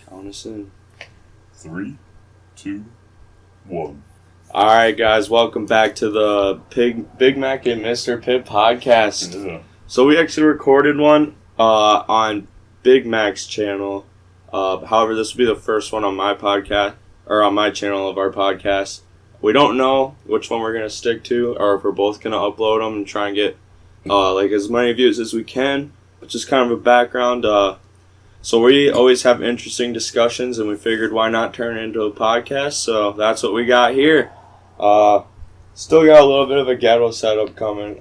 Count us in. 3, 2, 1. Alright, guys, welcome back to the Big Mac and Mr.Pibb Podcast. Yeah. So we actually recorded one on Big Mac's channel. However, this will be the first one on my podcast, or on my channel of our podcast. We don't know which one we're going to stick to, or if we're both going to upload them and try and get as many views as we can. But just kind of a background. So we always have interesting discussions, and we figured why not turn it into a podcast. So that's what we got here. Still got a little bit of a ghetto setup coming. We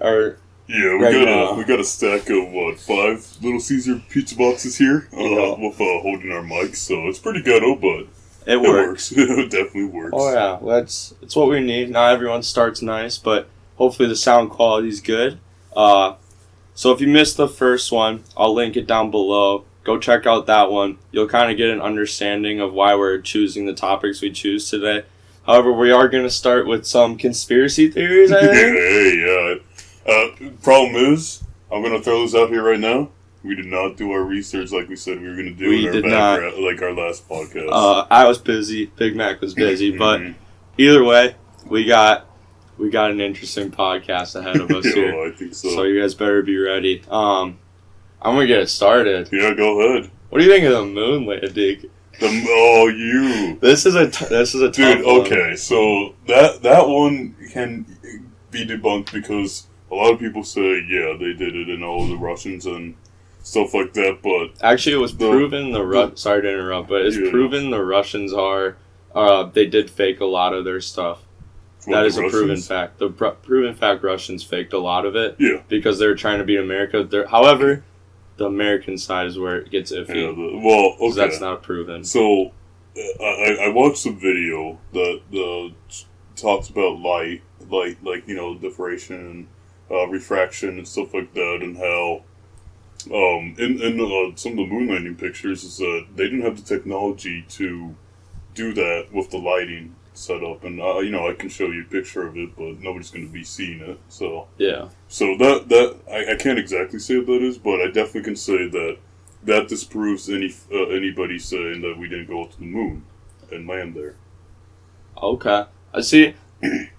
got a stack of 5 Little Caesar pizza boxes here with holding our mics, so it's pretty ghetto, but it works. It definitely works. Oh yeah, it's what we need. Not everyone starts nice, but hopefully the sound quality is good. So if you missed the first one, I'll link it down below. Go check out that one. You'll kind of get an understanding of why we're choosing the topics we choose today. However, we are going to start with some conspiracy theories, I think. Problem is, I'm going to throw this out here right now. We did not do our research like we said we were going to do like our last podcast. I was busy. Big Mac was busy. But either way, we got an interesting podcast ahead of us here. I think so. So you guys better be ready. I'm going to get it started. Yeah, go ahead. What do you think of the moon landing? This is a tough dude. Okay, so that one can be debunked because a lot of people say they did it, and all the Russians and stuff like that. But actually, it was proven sorry to interrupt, but it's proven the Russians they did fake a lot of their stuff. That is a proven fact. The proven fact Russians faked a lot of it. Yeah, because they were trying to beat America. However, the American side is where it gets iffy. Yeah, that's not proven. So, I watched a video that talks about light, diffraction, refraction, and stuff like that, and how, in some of the moon landing pictures, is that they didn't have the technology to do that with the lighting setup, and I can show you a picture of it, but nobody's going to be seeing it. So yeah. So that I can't exactly say what that is, but I definitely can say that disproves anybody saying that we didn't go to the moon and land there. Okay, I see.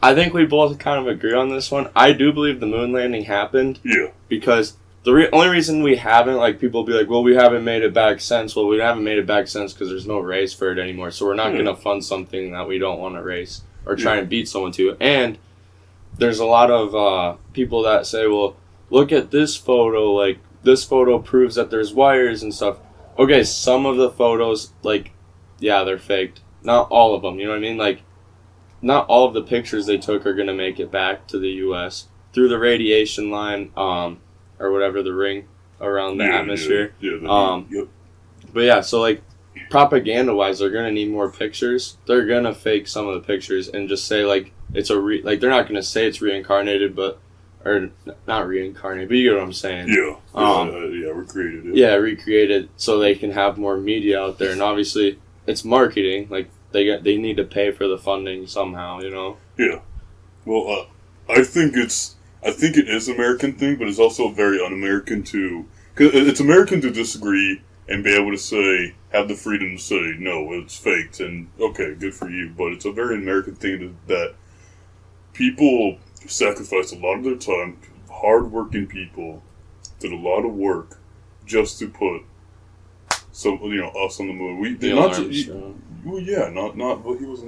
I think we both kind of agree on this one. I do believe the moon landing happened. Yeah. Because the only reason we haven't, people be like, well, we haven't made it back since. Well, we haven't made it back since because there's no race for it anymore. So we're not going to fund something that we don't want to race or try and beat someone to. And there's a lot of people that say, well, look at this photo. This photo proves that there's wires and stuff. Okay, some of the photos, they're faked. Not all of them, you know what I mean? Not all of the pictures they took are going to make it back to the U.S. through the radiation line, or whatever, the ring around the atmosphere. But yeah, so propaganda-wise, they're gonna need more pictures. They're gonna fake some of the pictures and just say it's they're not gonna say it's reincarnated, or not reincarnated, but you get what I'm saying. Yeah. Recreated it. Yeah, recreated so they can have more media out there, and obviously it's marketing. They need to pay for the funding somehow, you know. Yeah. Well, I think it is an American thing, but it's also very un-American too. Because it's American to disagree and be able to have the freedom to say, no, it's faked, and okay, good for you. But it's a very American thing that people sacrifice a lot of their time, hard-working people did a lot of work just to put us on the moon. He wasn't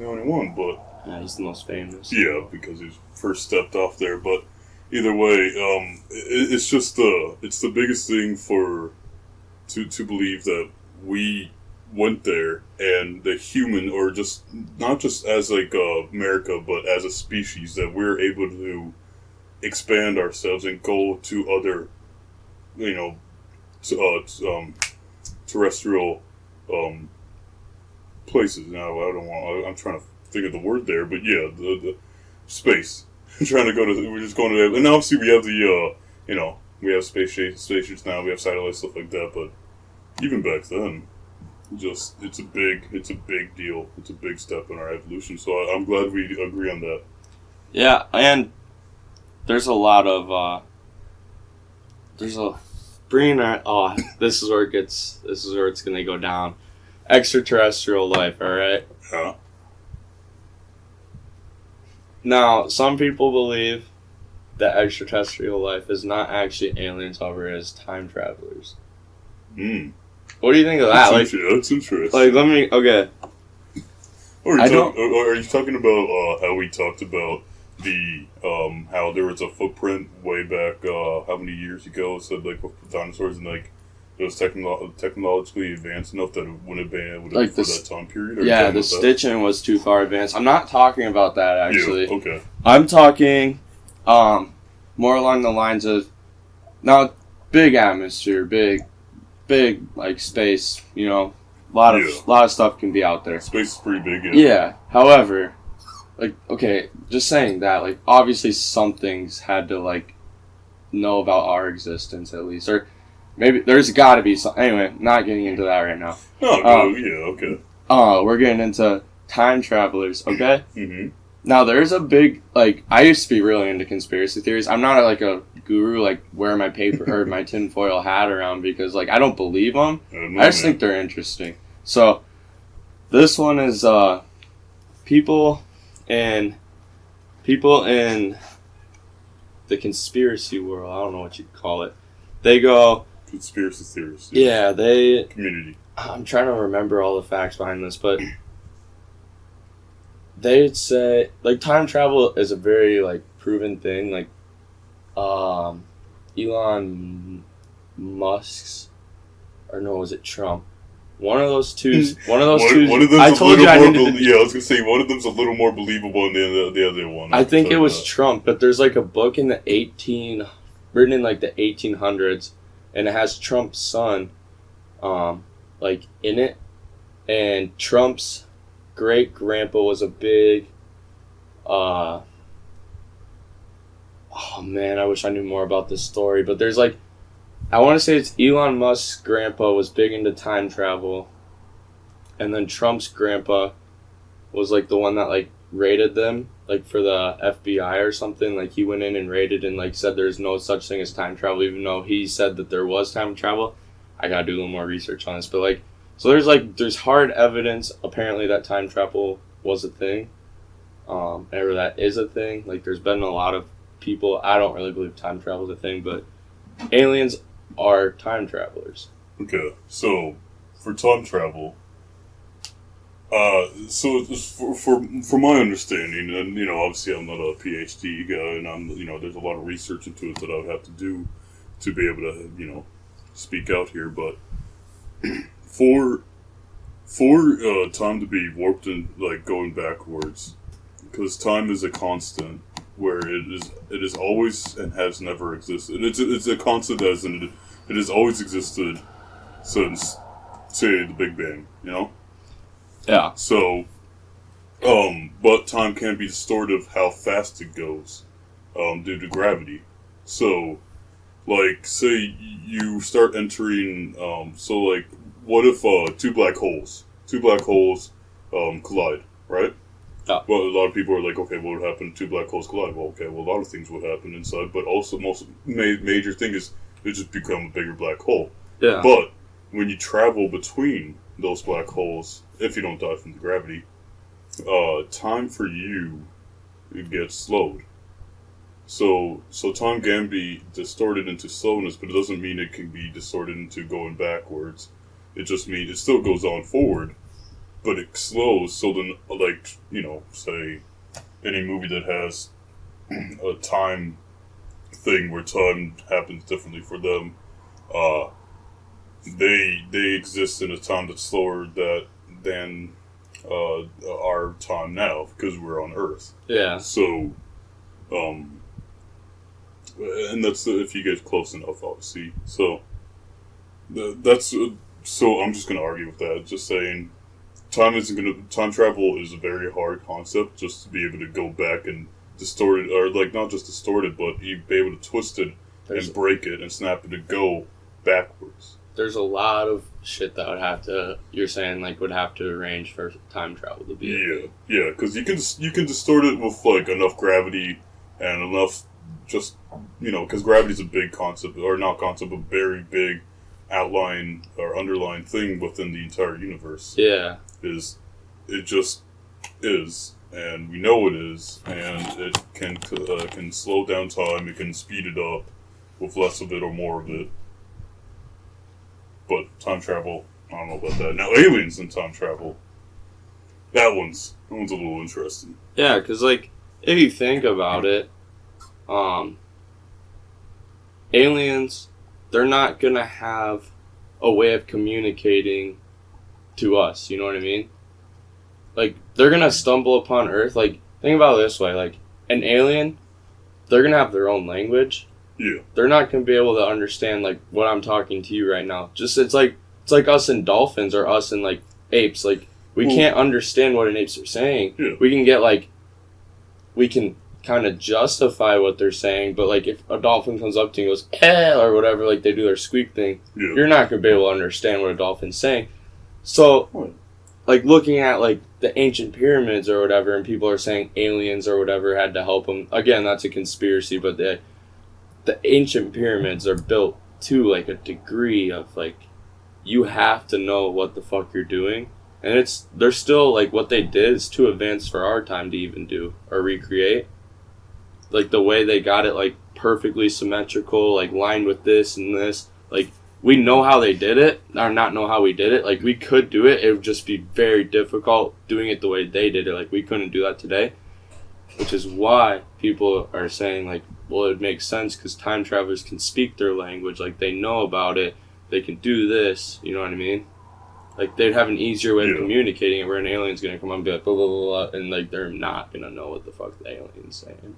the only one, but yeah, he's the most famous. Yeah, because he first stepped off there, but either way, it's just it's the biggest thing to believe that we went there and the human, or just not just as America, but as a species, that we're able to expand ourselves and go to other, terrestrial places. Now I'm trying to think of the word there, but yeah, the space. Trying to we're just going to that, and obviously we have we have space stations now, we have satellites, stuff like that, but even back then, it's a big deal. It's a big step in our evolution, so I'm glad we agree on that. Yeah, and there's a lot of this is where it's gonna go down. extraterrestrial life, alright? Yeah. Now, some people believe that extraterrestrial life is not actually aliens, however, it is time travelers. What do you think of that? That's interesting. Like, let me, okay. Or are you talking about how we talked about the how there was a footprint way back how many years ago? It said like with dinosaurs and like it was technologically advanced enough that it wouldn't have been able to like for that time period. Yeah, the stitching was too far advanced. I'm not talking about that actually. Yeah, okay. I'm talking more along the lines of now big atmosphere, big like space. You know, a lot of stuff can be out there. Space is pretty big. Yeah. Yeah. However, like, okay, just saying that, like, obviously something's had to, like, know about our existence, at least. Or maybe there's got to be some... Anyway, not getting into that right now. Okay. We're getting into time travelers, okay? Mm-hmm. Now, there's a big, like, I used to be really into conspiracy theories. I'm not, like, a guru, like, wear my paper or my tinfoil hat around because, like, I don't believe them. I just think they're interesting. So, this one is, people in the conspiracy world, I don't know what you'd call it. They go conspiracy theorists. Yeah, they community. I'm trying to remember all the facts behind this, but they'd say like time travel is a very like proven thing. Like Elon Musk's, or no, was it Trump? One of those two. One of them's I told you I needed to... Yeah, I was going to say, one of them's a little more believable than the other one. I think it was Trump, but there's like a book in the written in like the 1800s, and it has Trump's son, like in it, and Trump's great-grandpa was a big, oh man, I wish I knew more about this story, but there's like, I want to say it's Elon Musk's grandpa was big into time travel, and then Trump's grandpa was like the one that like raided them, like for the FBI or something. Like he went in and raided and like said there's no such thing as time travel, even though he said that there was time travel. I gotta do a little more research on this, but like, so there's hard evidence apparently that time travel was a thing, or that is a thing. Like there's been a lot of people. I don't really believe time travel is a thing, but aliens are time travelers. Okay, so for time travel, so for my understanding, and you know, obviously I'm not a PhD guy, and I'm there's a lot of research into it that I would have to do to be able to speak out here, but for time to be warped and like going backwards, because time is a constant. Where it is always and has never existed. It's a constant as in it has always existed since, say, the Big Bang. Yeah. So, but time can be distorted of how fast it goes, due to gravity. So, like, say you start entering. So, like, what if two black holes collide, right? Yeah. Well, a lot of people are like, okay, what would happen if two black holes collide? Well, okay, well, a lot of things would happen inside, but also most major thing is it just become a bigger black hole. Yeah. But when you travel between those black holes, if you don't die from the gravity, time for you gets slowed. So time can be distorted into slowness, but it doesn't mean it can be distorted into going backwards. It just means it still goes on forward. But it slows, so then, like, say, any movie that has a time thing where time happens differently for them, they exist in a time that's slower than our time now, because we're on Earth. Yeah. So, and that's if you get close enough, obviously. So, so I'm just going to argue with that, just saying... Time travel is a very hard concept just to be able to go back and distort it, or like not just distort it, but you be able to twist it and break it and snap it to go backwards. There's a lot of shit that would have to arrange for time travel to be. Yeah, because you can distort it with like enough gravity and enough just because gravity's a big concept, or not concept, but very big outline or underlying thing within the entire universe. Yeah. It just is, and we know it is, and it can slow down time, it can speed it up with less of it or more of it. But time travel, I don't know about that. Now, aliens and time travel, that one's a little interesting. Yeah, because, like, if you think about it, aliens, they're not going to have a way of communicating to us, you know what I mean? Like, they're going to stumble upon Earth. Like, think about it this way. Like, an alien, they're going to have their own language. Yeah. They're not going to be able to understand, like, what I'm talking to you right now. Just, it's like us and dolphins or us and, like, apes. Like, we can't understand what an apes are saying. Yeah. We can kind of justify what they're saying, but, like, if a dolphin comes up to you and goes, eh, or whatever, like, they do their squeak thing, you're not going to be able to understand what a dolphin's saying. So, like, looking at, like, the ancient pyramids or whatever, and people are saying aliens or whatever had to help them. Again, that's a conspiracy, but the ancient pyramids are built to, like, a degree of, like, you have to know what the fuck you're doing. And they're still, like, what they did is too advanced for our time to even do or recreate. Like, the way they got it, like, perfectly symmetrical, like, lined with this and this. Like, we know how they did it, or not know how we did it. Like, we could do it. It would just be very difficult doing it the way they did it. Like, we couldn't do that today. Which is why people are saying, like, well, it makes sense because time travelers can speak their language. Like, they know about it. They can do this. You know what I mean? Like, they'd have an easier way of communicating it where an alien's going to come up and be like, blah, blah, blah, blah, and, like, they're not going to know what the fuck the alien's saying.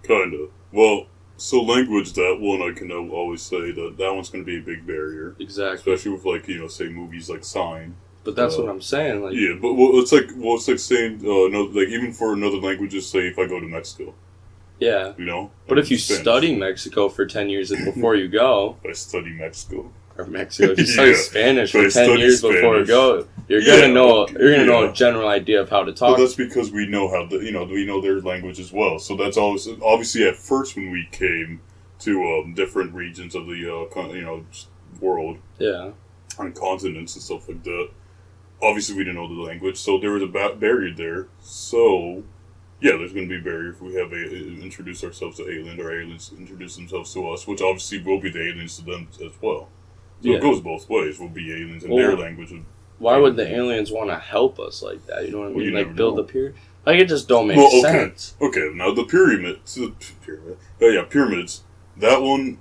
Kinda. Well, so language, that one I can always say that one's going to be a big barrier. Exactly. Especially with, like, say movies like Sign. But that's what I'm saying. Like, yeah, but it's like saying, like, even for another languages, say if I go to Mexico. Yeah. You know? But if you study Mexico for 10 years before you go... I study Mexico. Or Mexico. If you study Spanish for 10 years before you go, you're gonna know a general idea of how to talk. But that's because we know we know their language as well. So that's always, obviously at first when we came to different regions of the world. Yeah. On continents and stuff like that. Obviously we didn't know the language, so there was a barrier there. So yeah, there's going to be a barrier if we have introduce ourselves to aliens or aliens introduce themselves to us, which obviously will be the aliens to them as well. So it goes both ways. We'll be aliens in their language. Why would the aliens want to help us like that? You know what I mean? Like, build the pyramid? Like, it just don't make sense. Okay, now the pyramids. That one,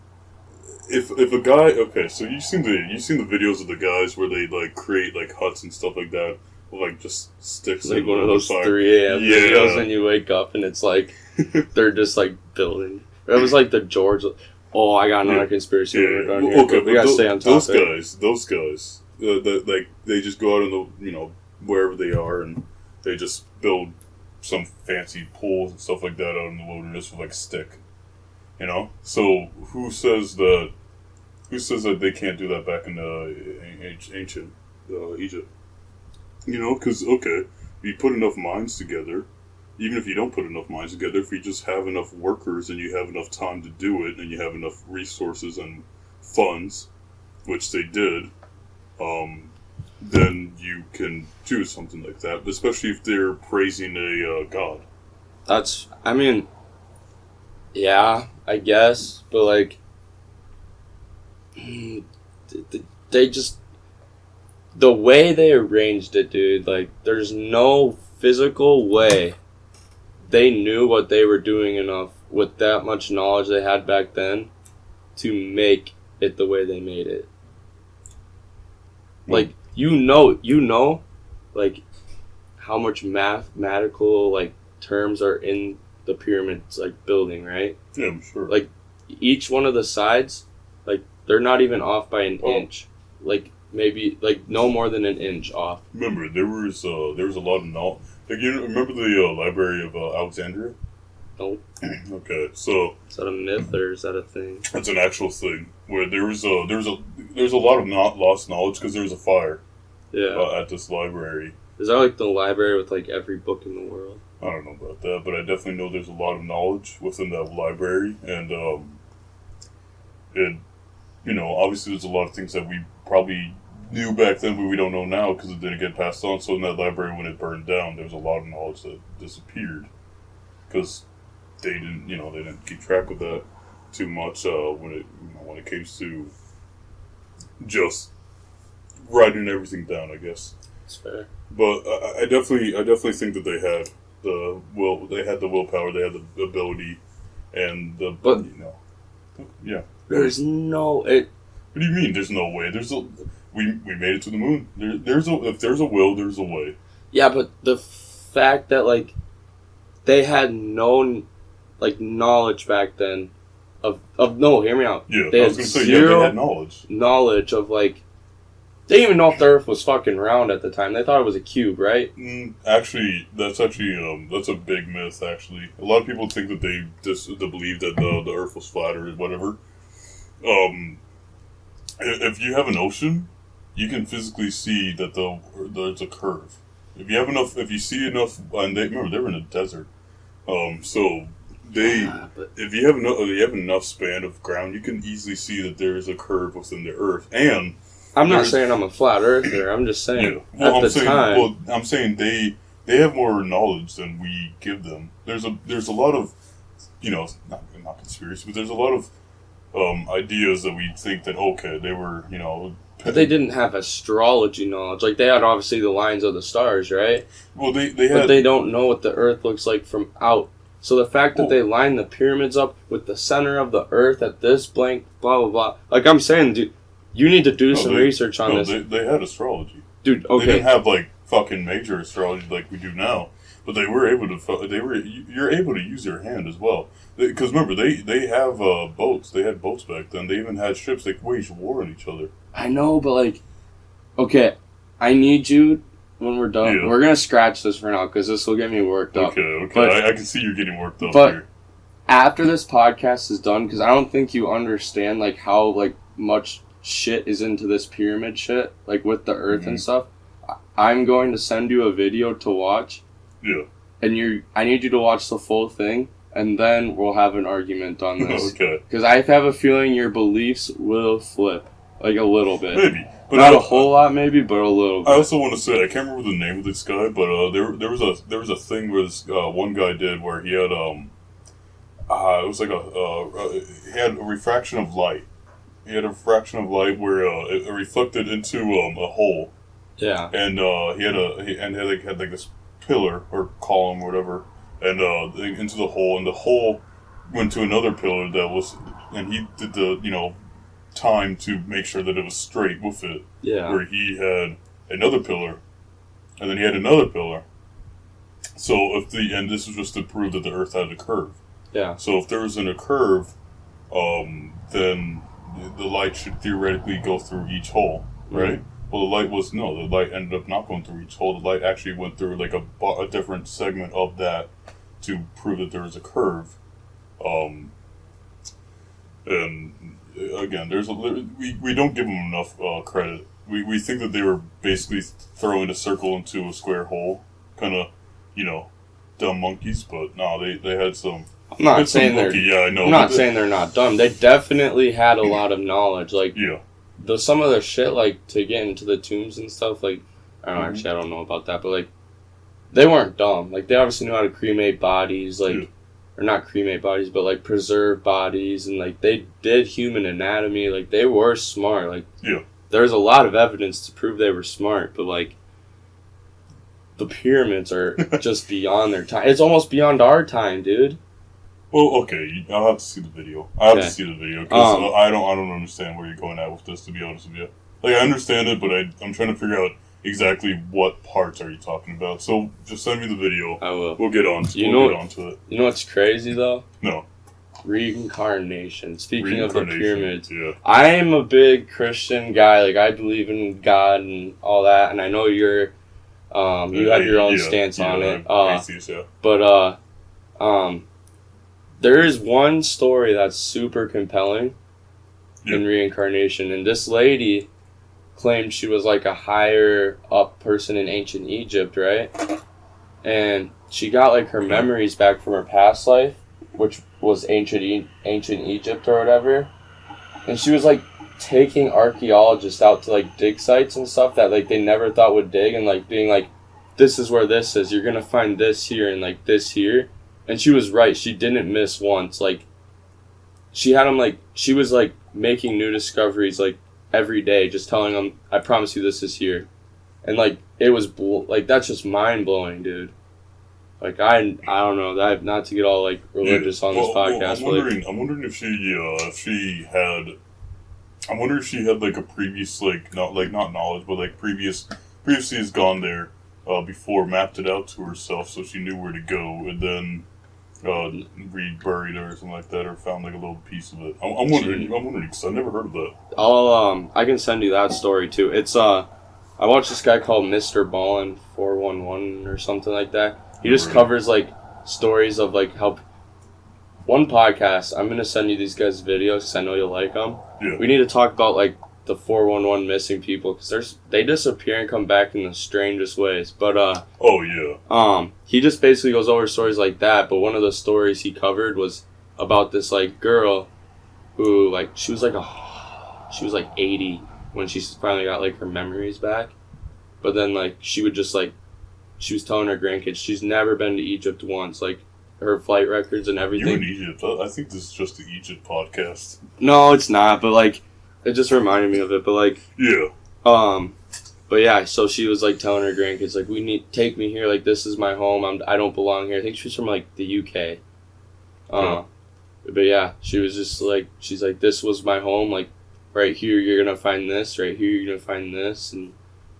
if a guy... Okay, so you've seen the videos of the guys where they, like, create, like, huts and stuff like that with, like, just sticks. Like one of those 3 a.m. videos when you wake up and it's like, they're just, like, building. It was like the George... Oh, I got another conspiracy. We gotta stay on top. Those guys, they just go out in the, wherever they are, and they just build some fancy pools and stuff like that out in the wilderness with like a stick. So who says that they can't do that back in ancient Egypt? Because you put enough minds together. Even if you don't put enough minds together, if you just have enough workers and you have enough time to do it and you have enough resources and funds, which they did, then you can do something like that, especially if they're praising a god. Yeah, I guess, but like, they just, the way they arranged it, dude, like, there's no physical way they knew what they were doing enough with that much knowledge they had back then to make it the way they made it. Like, like, how much mathematical, like, terms are in the pyramids, like, building, right? Yeah, I'm sure. Like, each one of the sides, like, they're not even off by an inch. Like, maybe, like, no more than an inch off. Remember, there was a lot of knowledge. Like, remember the Library of Alexandria? Nope. Okay, so is that a myth or is that a thing? It's an actual thing where there's a lot of lost knowledge because there was a fire. Yeah. At this library. Is that like the library with like every book in the world? I don't know about that, but I definitely know there's a lot of knowledge within that library, and obviously there's a lot of things that we probably knew back then, but we don't know now because it didn't get passed on. So in that library, when it burned down, there was a lot of knowledge that disappeared because they didn't keep track of that too much when it came to just writing everything down, I guess. That's fair. But I definitely think that they had the willpower, they had the ability, and yeah. There's no. What do you mean? There's no way. We made it to the moon. If there's a will, there's a way. Yeah, but the fact that they had no knowledge back then of no, hear me out. Yeah, they I was gonna say they had knowledge of they didn't even know if the Earth was fucking round at the time. They thought it was a cube, right? Actually, that's a big myth. Actually, a lot of people think that they believe that the Earth was flat or whatever. If you have an ocean, you can physically see that there's a curve. If you see enough, and they were in a desert, so if you have enough span of ground, you can easily see that there is a curve within the Earth. And I'm not saying I'm a flat earther. I'm just saying I'm saying they have more knowledge than we give them. There's a lot of not conspiracy, but there's a lot of ideas that we think that they were But they didn't have astrology knowledge. They had obviously the lines of the stars, right? Well, they had, but they don't know what the Earth looks like from out. So the fact that they lined the pyramids up with the center of the Earth at this blank, blah blah blah. I'm saying, dude, you need to do some research on this. They had astrology, dude. Okay, they didn't have fucking major astrology like we do now, but they were able to. You're able to use your hand as well. Because remember, they have boats. They had boats back then. They even had ships. They waged war on each other. I know, but okay, I need you when we're done. Yeah. We're gonna scratch this for now because this will get me worked up. Okay. But, I can see you're getting worked up. But here. After this podcast is done, because I don't think you understand how much shit is into this pyramid shit, with the Earth and stuff. I'm going to send you a video to watch. Yeah. And I need you to watch the full thing. And then we'll have an argument on this. Okay. Because I have a feeling your beliefs will flip. A little bit. Maybe. But not a whole lot, maybe, but a little bit. I also want to say, I can't remember the name of this guy, but there was a thing where this one guy did where he had, it was he had a refraction of light. He had a refraction of light where it reflected into a hole. Yeah. And he had this pillar or column or whatever. And into the hole, and the hole went to another pillar and he did the time to make sure that it was straight with it. Yeah. Where he had another pillar, and then he had another pillar. So and this was just to prove that the Earth had a curve. Yeah. So if there wasn't a curve, then the light should theoretically go through each hole, right? Mm-hmm. Well, the light ended up not going through each hole. The light actually went through a different segment of that to prove that there was a curve. And again, we don't give them enough credit. We think that they were basically throwing a circle into a square hole, kind of, dumb monkeys. But no, they had some. I'm not saying I'm not saying they're not dumb. They definitely had a lot of knowledge. Some of the shit, to get into the tombs and stuff, I don't know about that, but, they weren't dumb. They obviously knew how to cremate bodies, or not cremate bodies, but, preserve bodies, and, they did human anatomy. They were smart. There's a lot of evidence to prove they were smart, but, the pyramids are just beyond their time. It's almost beyond our time, dude. Well, okay, I'll have to see the video. Because I don't understand where you're going at with this, to be honest with you. I understand it, but I'm trying to figure out exactly what parts are you talking about. So just send me the video. I will. We'll get on to it. You know what's crazy, though? No. Reincarnation. Speaking of the pyramids. Yeah. I am a big Christian guy. I believe in God and all that, and I know you're... you have your own stance on it. Atheist, yeah. But, there is one story that's super compelling in reincarnation, and this lady claimed she was a higher up person in ancient Egypt, right? And she got her memories back from her past life, which was ancient Egypt or whatever. And she was taking archaeologists out to like dig sites and stuff that like they never thought would dig, and like being like, this is where this is, you're gonna find this here and like this here. And she was right, she didn't miss once. Like, she had them like, she was like making new discoveries like every day, just telling them, I promise you this is here. And like, it was like, that's just mind blowing, dude. Like, I don't know, that, not to get all like religious on this podcast. I'm wondering if she had like a previous like not knowledge, but like previously has gone there before, mapped it out to herself, so she knew where to go, and then reburied it or something like that, or found like a little piece of it. I'm wondering because I've never heard of that. I can send you that story too. It's I watched this guy called Mr. Ballin 411 or something like that. He just covers like stories of like how one podcast. I'm gonna send you these guys' videos because I know you'll like them. Yeah. We need to talk about like the 411 missing people, because they disappear and come back in the strangest ways. But he just basically goes over stories like that. But one of the stories he covered was about this like girl who like she was like 80 when she finally got like her memories back. But then like she would just like, she was telling her grandkids she's never been to Egypt once, like her flight records and everything. You're in Egypt. I think this is just the Egypt podcast. No, it's not. But like, it just reminded me of it. But like, yeah. But yeah, so she was like telling her grandkids like, take me here. Like, this is my home. I don't belong here. I think she's from like the UK. But yeah, she was just like, she's like, this was my home. Like, right here you're gonna find this. Right here you're gonna find this, and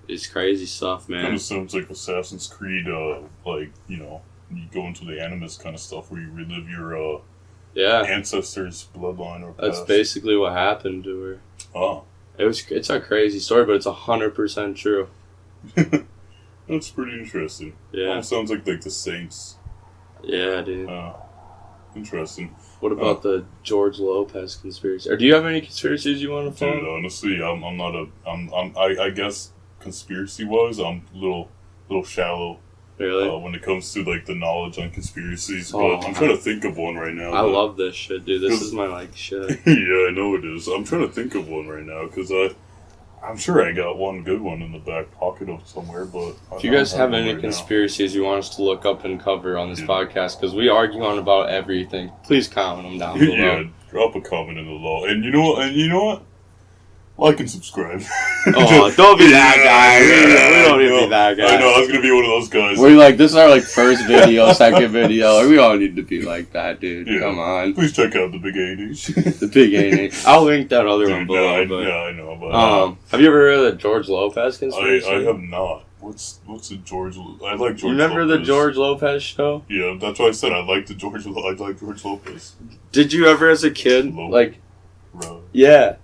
it's crazy stuff, man. Kind of sounds like Assassin's Creed. Like, you know, you go into the Animus kind of stuff where you relive your ancestors' bloodline or past. That's basically what happened to her. Oh. It's a crazy story, but it's 100% true. That's pretty interesting. Yeah. Almost sounds like the Saints. Yeah, dude. Interesting. What about the George Lopez conspiracy? Or do you have any conspiracies you want to follow? Dude, honestly, I guess conspiracy-wise, I'm a little shallow. Really? When it comes to like the knowledge on conspiracies, but I'm trying to think of one right now. I love this shit, dude. This is my like shit. Yeah, I know it is. I'm trying to think of one right now because I'm sure I got one good one in the back pocket of somewhere. But if you guys have any conspiracies you want us to look up and cover on this podcast, because we argue on about everything, please comment them down below. Yeah, drop a comment in the below. And you know what? Like and subscribe. Oh, don't be that guy. We don't need to be that guy. I know, I was going to be one of those guys. We're like, this is our like first video, second video. We all need to be like that, dude. Yeah. Come on. Please check out the Big 8-inch. The Big 8-inch. I'll link that other one below. I know. But, have you ever heard of the George Lopez conspiracy? I have not. What's the George? I like George. You remember Lopez. the George Lopez show? Yeah, that's why I said I like George Lopez. Did you ever, as a kid, like? Bro. Yeah.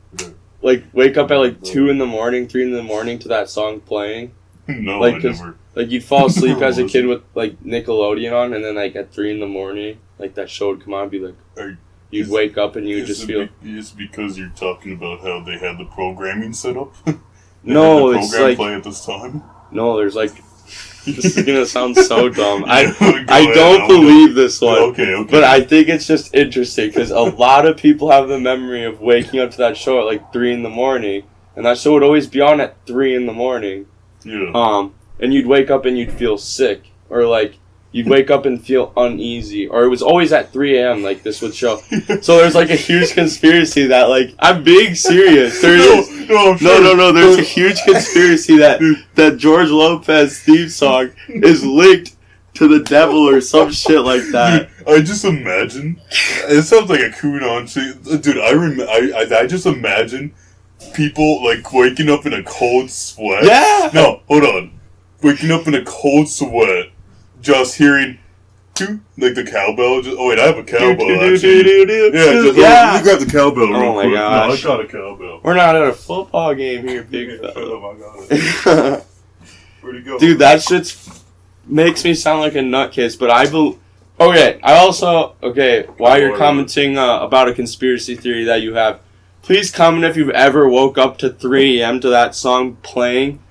Like, wake up at, like, 2 in the morning, 3 in the morning to that song playing? No, like, I never. Like, you'd fall asleep as a kid with, like, Nickelodeon on, and then, like, at 3 in the morning, like, that show would come on and be like, you'd wake up and you'd just feel... It's because you're talking about how they had the programming set up? No, it's like... like... play at this time? No, there's, like... This is gonna sound so dumb. I don't believe this one. Okay. But I think it's just interesting because a lot of people have the memory of waking up to that show at like 3 in the morning, and that show would always be on at 3 in the morning. Yeah. And you'd wake up and you'd feel sick, or like you'd wake up and feel uneasy, or it was always at 3 a.m. like this would show. So there's like a huge conspiracy that like I'm being serious. No. There's a huge conspiracy that George Lopez theme song is linked to the devil or some shit like that. Dude, I just imagine. It sounds like a QAnon shit, dude. I just imagine people like waking up in a cold sweat. Yeah. No, hold on. Waking up in a cold sweat. Just hearing, like the cowbell. I have a cowbell actually. Let me grab the cowbell real quick. Gosh. No, I got a cowbell. We're not at a football game here, big fella. Shut up, I got it. Where'd he go? Dude, that shit makes me sound like a nutcase, but while you're commenting about a conspiracy theory that you have, please comment if you've ever woke up to 3 a.m. to that song playing.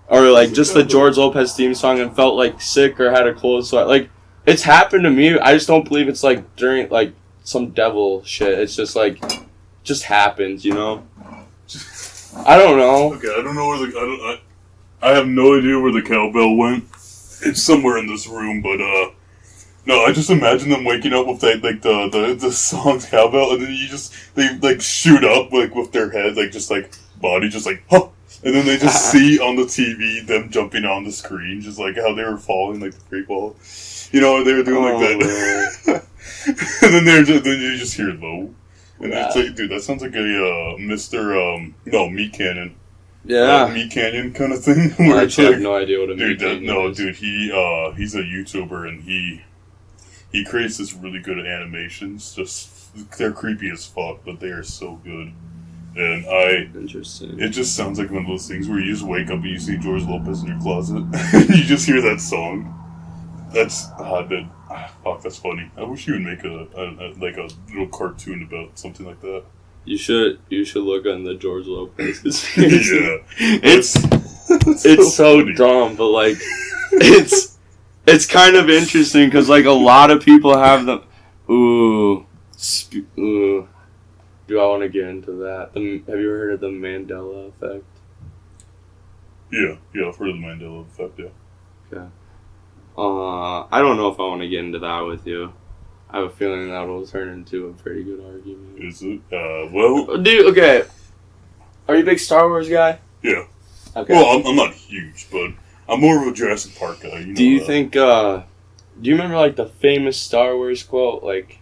Or, like, just the George Lopez theme song and felt, like, sick or had a cold sweat. Like, it's happened to me. I just don't believe it's, like, during, like, some devil shit. It's just, like, just happens, you know? I don't know. Okay, I don't know where I have no idea where the cowbell went. It's somewhere in this room, but no, I just imagine them waking up with that, like the song cowbell, and then they like shoot up like with their head, like just like body, just like huh, and then they just see on the TV them jumping on the screen, just like how they were falling like the free fall, they were doing like that, and then then you just hear low, and it's like, dude, that sounds like a Meat Canyon. Yeah, Meat Canyon kind of thing. I actually have no idea what a Meat Canyon is. Dude, he's a YouTuber and he creates this really good animations. Just they're creepy as fuck, but they are so good. And interesting. It just sounds like one of those things where you just wake up and you see George Lopez in your closet, and you just hear that song. That's fuck. That's funny. I wish you would make a little cartoon about something like that. You should look on the George Lopez. Yeah, it's so dumb, but like it's kind of interesting because like a lot of people have them. Ooh. Do I want to get into that? Have you ever heard of the Mandela effect? Yeah, I've heard of the Mandela effect. Yeah. Okay. I don't know if I want to get into that with you. I have a feeling that will turn into a pretty good argument. Is it? Well... Dude, okay. Are you a big Star Wars guy? Yeah. Okay. Well, I'm not huge, but I'm more of a Jurassic Park guy. Do you think, do you remember, like, the famous Star Wars quote, like,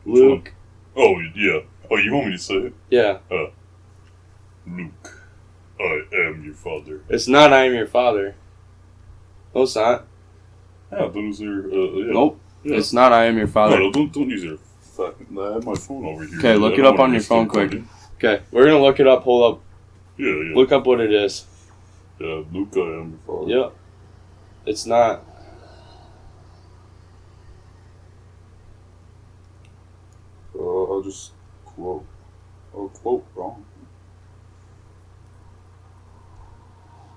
Luke? Oh, yeah. Oh, you want me to say it? Yeah. Luke, I am your father. It's not I am your father. No, it's not. Yeah, I thought it was your, yeah. Nope. Yeah. It's not I am your father. No, don't use your fucking... I have my phone over here. Okay, look it up on your phone quick. Okay, we're gonna look it up. Hold up. Yeah. Look up what it is. Yeah, Luke, I am your father. Yep. It's not. I'll just quote. I'll quote wrong.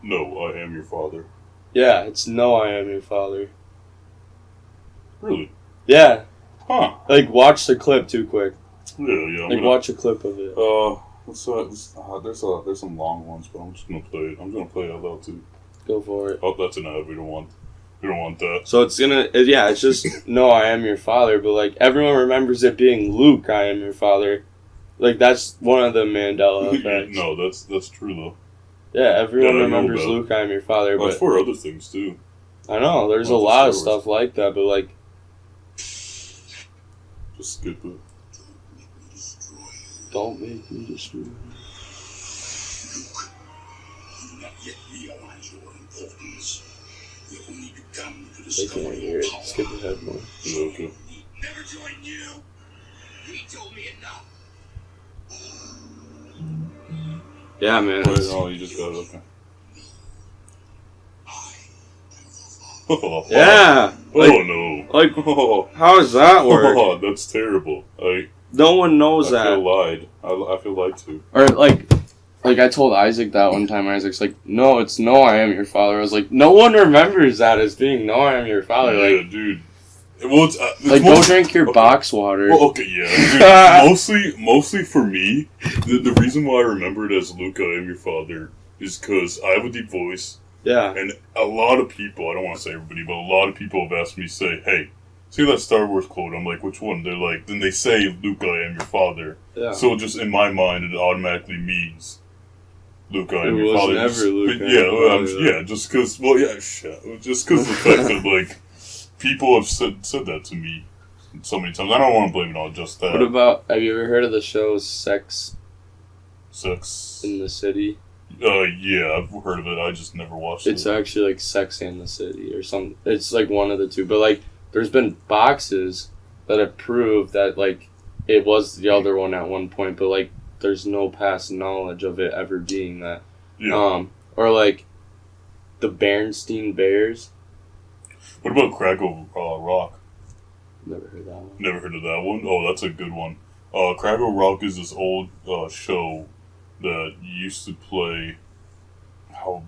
No, I am your father. Yeah, it's no, I am your father. Really? Yeah. Huh. Like, watch the clip too quick. Yeah. Watch a clip of it. There's some long ones, but I'm just gonna play it. I'm gonna play it out loud too. Go for it. Oh, that's an ad. We don't want that. So it's it's just, no, I am your father, but, like, everyone remembers it being Luke, I am your father. Like, that's one of the Mandela effects. No, that's true, though. Yeah, everyone remembers Luke, I am your father, but... That's for other things, too. I know, there's a lot of stuff like that, but, like... Just skip it. Don't make me destroy you. Luke, you do not yet realize your importance. You have only begun to They discover can't hear your it. power. Skip ahead more. Okay. Never join you. He told me enough. Yeah, man. Oh, you just got it. Okay. Oh, Yeah. Like, no. Like, Oh, how does that work? oh, that's terrible. No one knows I that. feel lied. I feel lied to. Or, like I told Isaac that one time. Isaac's like, no, it's no, I am your father. I was like, no one remembers that as being no, I am your father. Yeah, like, dude. Well, it's go drink your box water. Well, okay, yeah. Dude, mostly for me, the reason why I remember it as Luke, I am your father, is because I have a deep voice. Yeah. And a lot of people, I don't want to say everybody, but a lot of people have asked me to say, hey, see that Star Wars quote? I'm like, which one? They're like, then they say, Luke, I am your father. Yeah. So just in my mind, it automatically means Luke, I am your was father. Never Luke, Yeah, just because, well, yeah, shit. Just because the fact that, like, people have said that to me so many times. I don't want to blame it on just that. What about, have you ever heard of the show Sex in the City? Yeah, I've heard of it. I just never watched it. It's actually like Sex and the City or something. It's like one of the two. But like, there's been boxes that have proved that like it was the other one at one point, but like there's no past knowledge of it ever being that. Yeah. Or like the Bernstein Bears. What about Crackle Rock? Never heard that one. Never heard of that one? Oh, that's a good one. Crackle Rock is this old show that used to play, I don't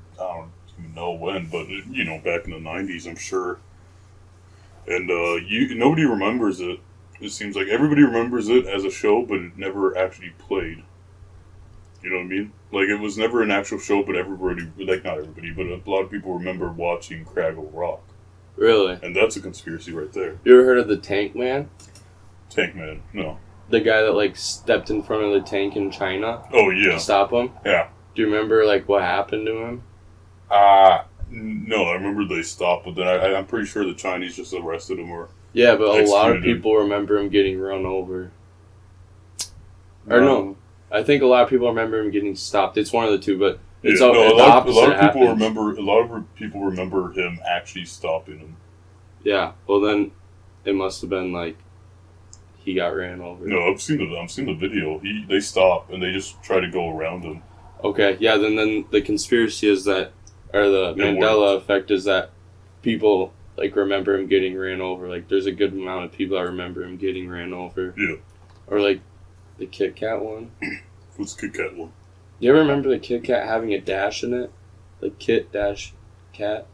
even know when, but, back in the 90s, I'm sure. And nobody remembers it. It seems like everybody remembers it as a show, but it never actually played. You know what I mean? Like, it was never an actual show, but everybody, like, not everybody, but a lot of people remember watching Craggle Rock. Really? And that's a conspiracy right there. You ever heard of the Tank Man? Tank Man, no. The guy that, like, stepped in front of the tank in China? Oh, yeah. To stop him? Yeah. Do you remember, like, what happened to him? No, I remember they stopped, but then I'm pretty sure the Chinese just arrested him or... Yeah, but a lot of executed him. people remember him getting run over. Or no, I think a lot of people remember him getting stopped. It's one of the two, but it's a lot of people happens. remember. A lot of people remember him actually stopping him. Yeah, well then, it must have been like he got ran over. No, I've seen the video. They stop and they just try to go around him. Okay, yeah. Then the conspiracy is that, or the Mandela effect is that people like remember him getting ran over. Like there's a good amount of people that remember him getting ran over. Yeah. Or like the Kit Kat one. What's Kit Kat one? You ever remember the Kit Kat having a dash in it? Like Kit dash Kat?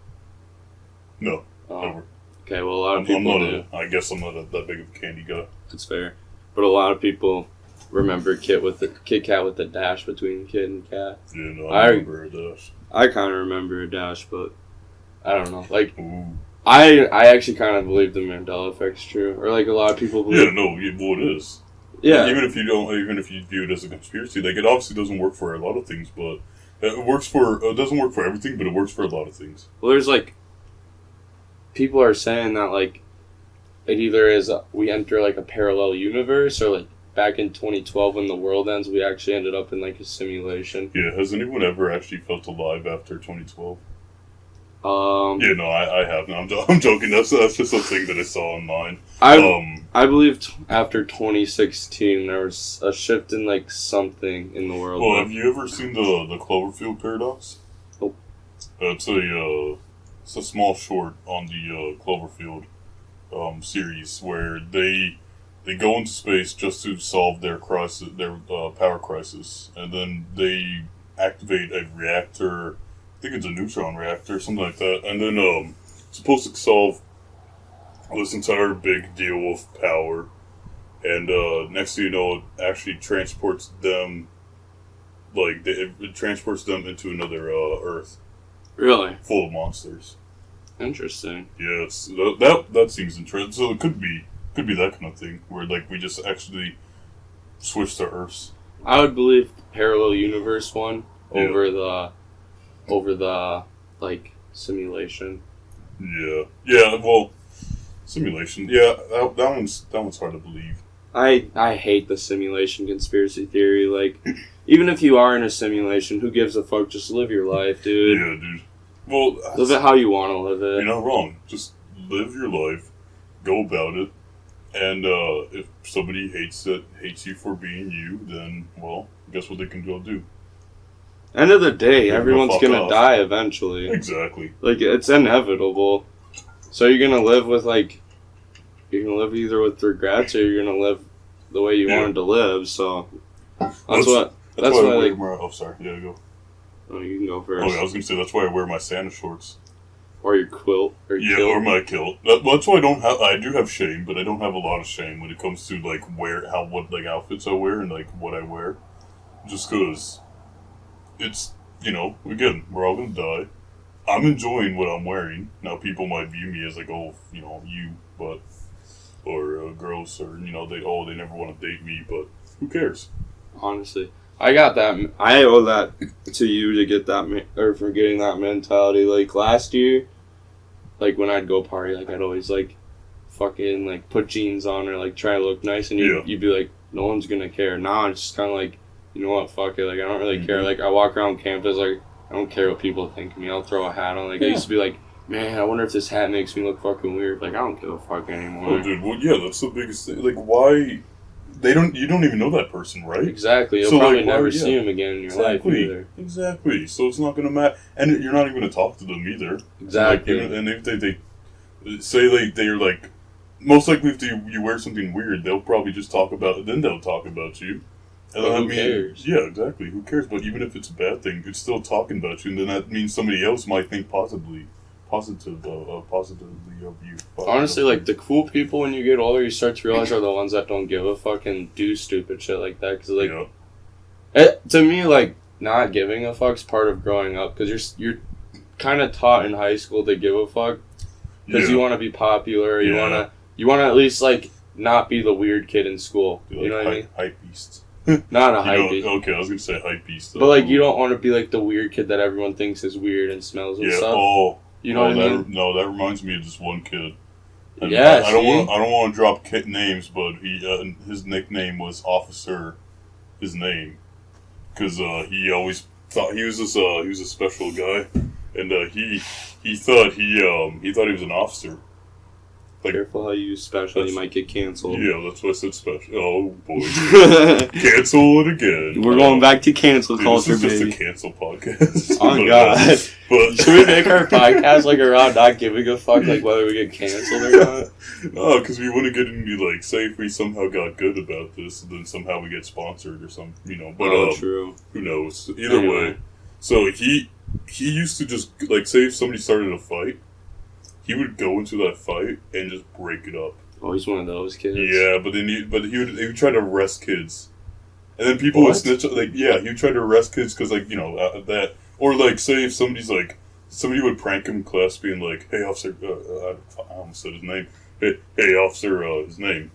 No. Oh. Never. Okay, well a lot of people do. I guess I'm not that big of a candy guy. That's fair. But a lot of people remember Kit Kat with the dash between Kit and Kat. Yeah, no, I remember a dash. I kind of remember a dash, but I don't know. Like, ooh. I actually kind of believe the Mandela effect's true. Or like a lot of people believe... Yeah, no, well it is. Yeah. Even if you view it as a conspiracy, like it obviously doesn't work for a lot of things, but it doesn't work for everything, but it works for a lot of things. Well, there's like, people are saying that like, it either is we enter like a parallel universe, or like back in 2012 when the world ends, we actually ended up in like a simulation. Yeah, has anyone ever actually felt alive after 2012? Yeah, no, I have. No, I'm joking. That's just a thing that I saw online. I believe after 2016 there was a shift in like something in the world. Well, have you ever seen the Cloverfield paradox? Nope. It's a small short on the Cloverfield series where they go into space just to solve their crisis, their power crisis, and then they activate a reactor. I think it's a neutron reactor, something like that, and then it's supposed to solve this entire big deal of power, and next thing you know, it actually transports them, like it transports them into another Earth. Really? Full of monsters. Interesting. Yeah, it's that seems interesting. So it could be that kind of thing where like we just actually switch to Earths. I would believe the parallel universe one over the like simulation. Yeah. Well, simulation. Yeah, that one's hard to believe. I hate the simulation conspiracy theory. Like, even if you are in a simulation, who gives a fuck? Just live your life, dude. Yeah, dude. Well, live it how you want to live it. You're not wrong. Just live your life, go about it, and if somebody hates you for being you, then well, guess what they can go do. End of the day, everyone's gonna die eventually. Exactly. Like, it's inevitable. So you're gonna live with you're gonna live either with regrets or you're gonna live the way you wanted to live. So that's why. Oh, sorry. Yeah, go. Oh, you can go first. Oh, yeah, I was gonna say that's why I wear my Santa shorts. Or your quilt. Or your kilt. Or my kilt. That's why I do have shame, but I don't have a lot of shame when it comes to like what outfits I wear and like what I wear. Just because it's, again, we're all gonna die. I'm enjoying what I'm wearing. Now people might view me as like, oh, or gross, or they never want to date me, but who cares? Honestly, I got that. I owe that to you to get that, or for getting that mentality. Like last year, like when I'd go party, like I'd always like fucking like put jeans on or like try to look nice, and you'd be like, no one's gonna care. Now it's just kind of like, you know what, fuck it. Like I don't really care. Like I walk around campus, like I don't care what people think of me. I'll throw a hat on. Like I used to be like, man, I wonder if this hat makes me look fucking weird. Like I don't give a fuck anymore. Oh, dude. Well, yeah, that's the biggest thing. Like why? You don't even know that person, right? Exactly. You'll probably never see him again in your life either. Exactly. So it's not going to matter. And you're not even going to talk to them either. Exactly. Like, and if they say like they're like, most likely if you wear something weird, they'll probably just talk about it. Then they'll talk about you. And who cares? Yeah, exactly. Who cares? But even if it's a bad thing, it's still talking about you. And then that means somebody else might think positively of you. Honestly, like, the cool people when you get older, you start to realize are the ones that don't give a fuck and do stupid shit like that. Because, like, To me, like, not giving a fuck's part of growing up, because you're kind of taught in high school to give a fuck, because you want to be popular, you want to at least, like, not be the weird kid in school, you know what I mean? Hype beast. Not a hype beast. Okay, I was going to say hype beast. But, like, you don't want to be, like, the weird kid that everyone thinks is weird and smells and stuff. You know what I mean? No, that reminds me of this one kid. And Yeah, I don't want to drop kid names, but his nickname was Officer. His name, because he always thought he was a special guy, and he thought he was an officer. Like, careful how you use special, you might get canceled. Yeah, that's why I said special. Oh boy, cancel it again. We're going back to cancel culture, this is baby. just a cancel podcast. Oh god! But should we make our podcast like around not giving a fuck, like whether we get canceled or not? No, because we want to get into, like, say if we somehow got good about this, and then somehow we get sponsored or something, you know. But true. Who knows? Either way, so he used to just, like, say if somebody started a fight, he would go into that fight and just break it up. Oh, he's one of those kids. Yeah, but then he would try to arrest kids, and then people would snitch. Like, he would try to arrest kids because, like, you know, that, or like say if somebody would prank him in class, being like, "Hey, officer," I almost said his name. Hey, officer, his name.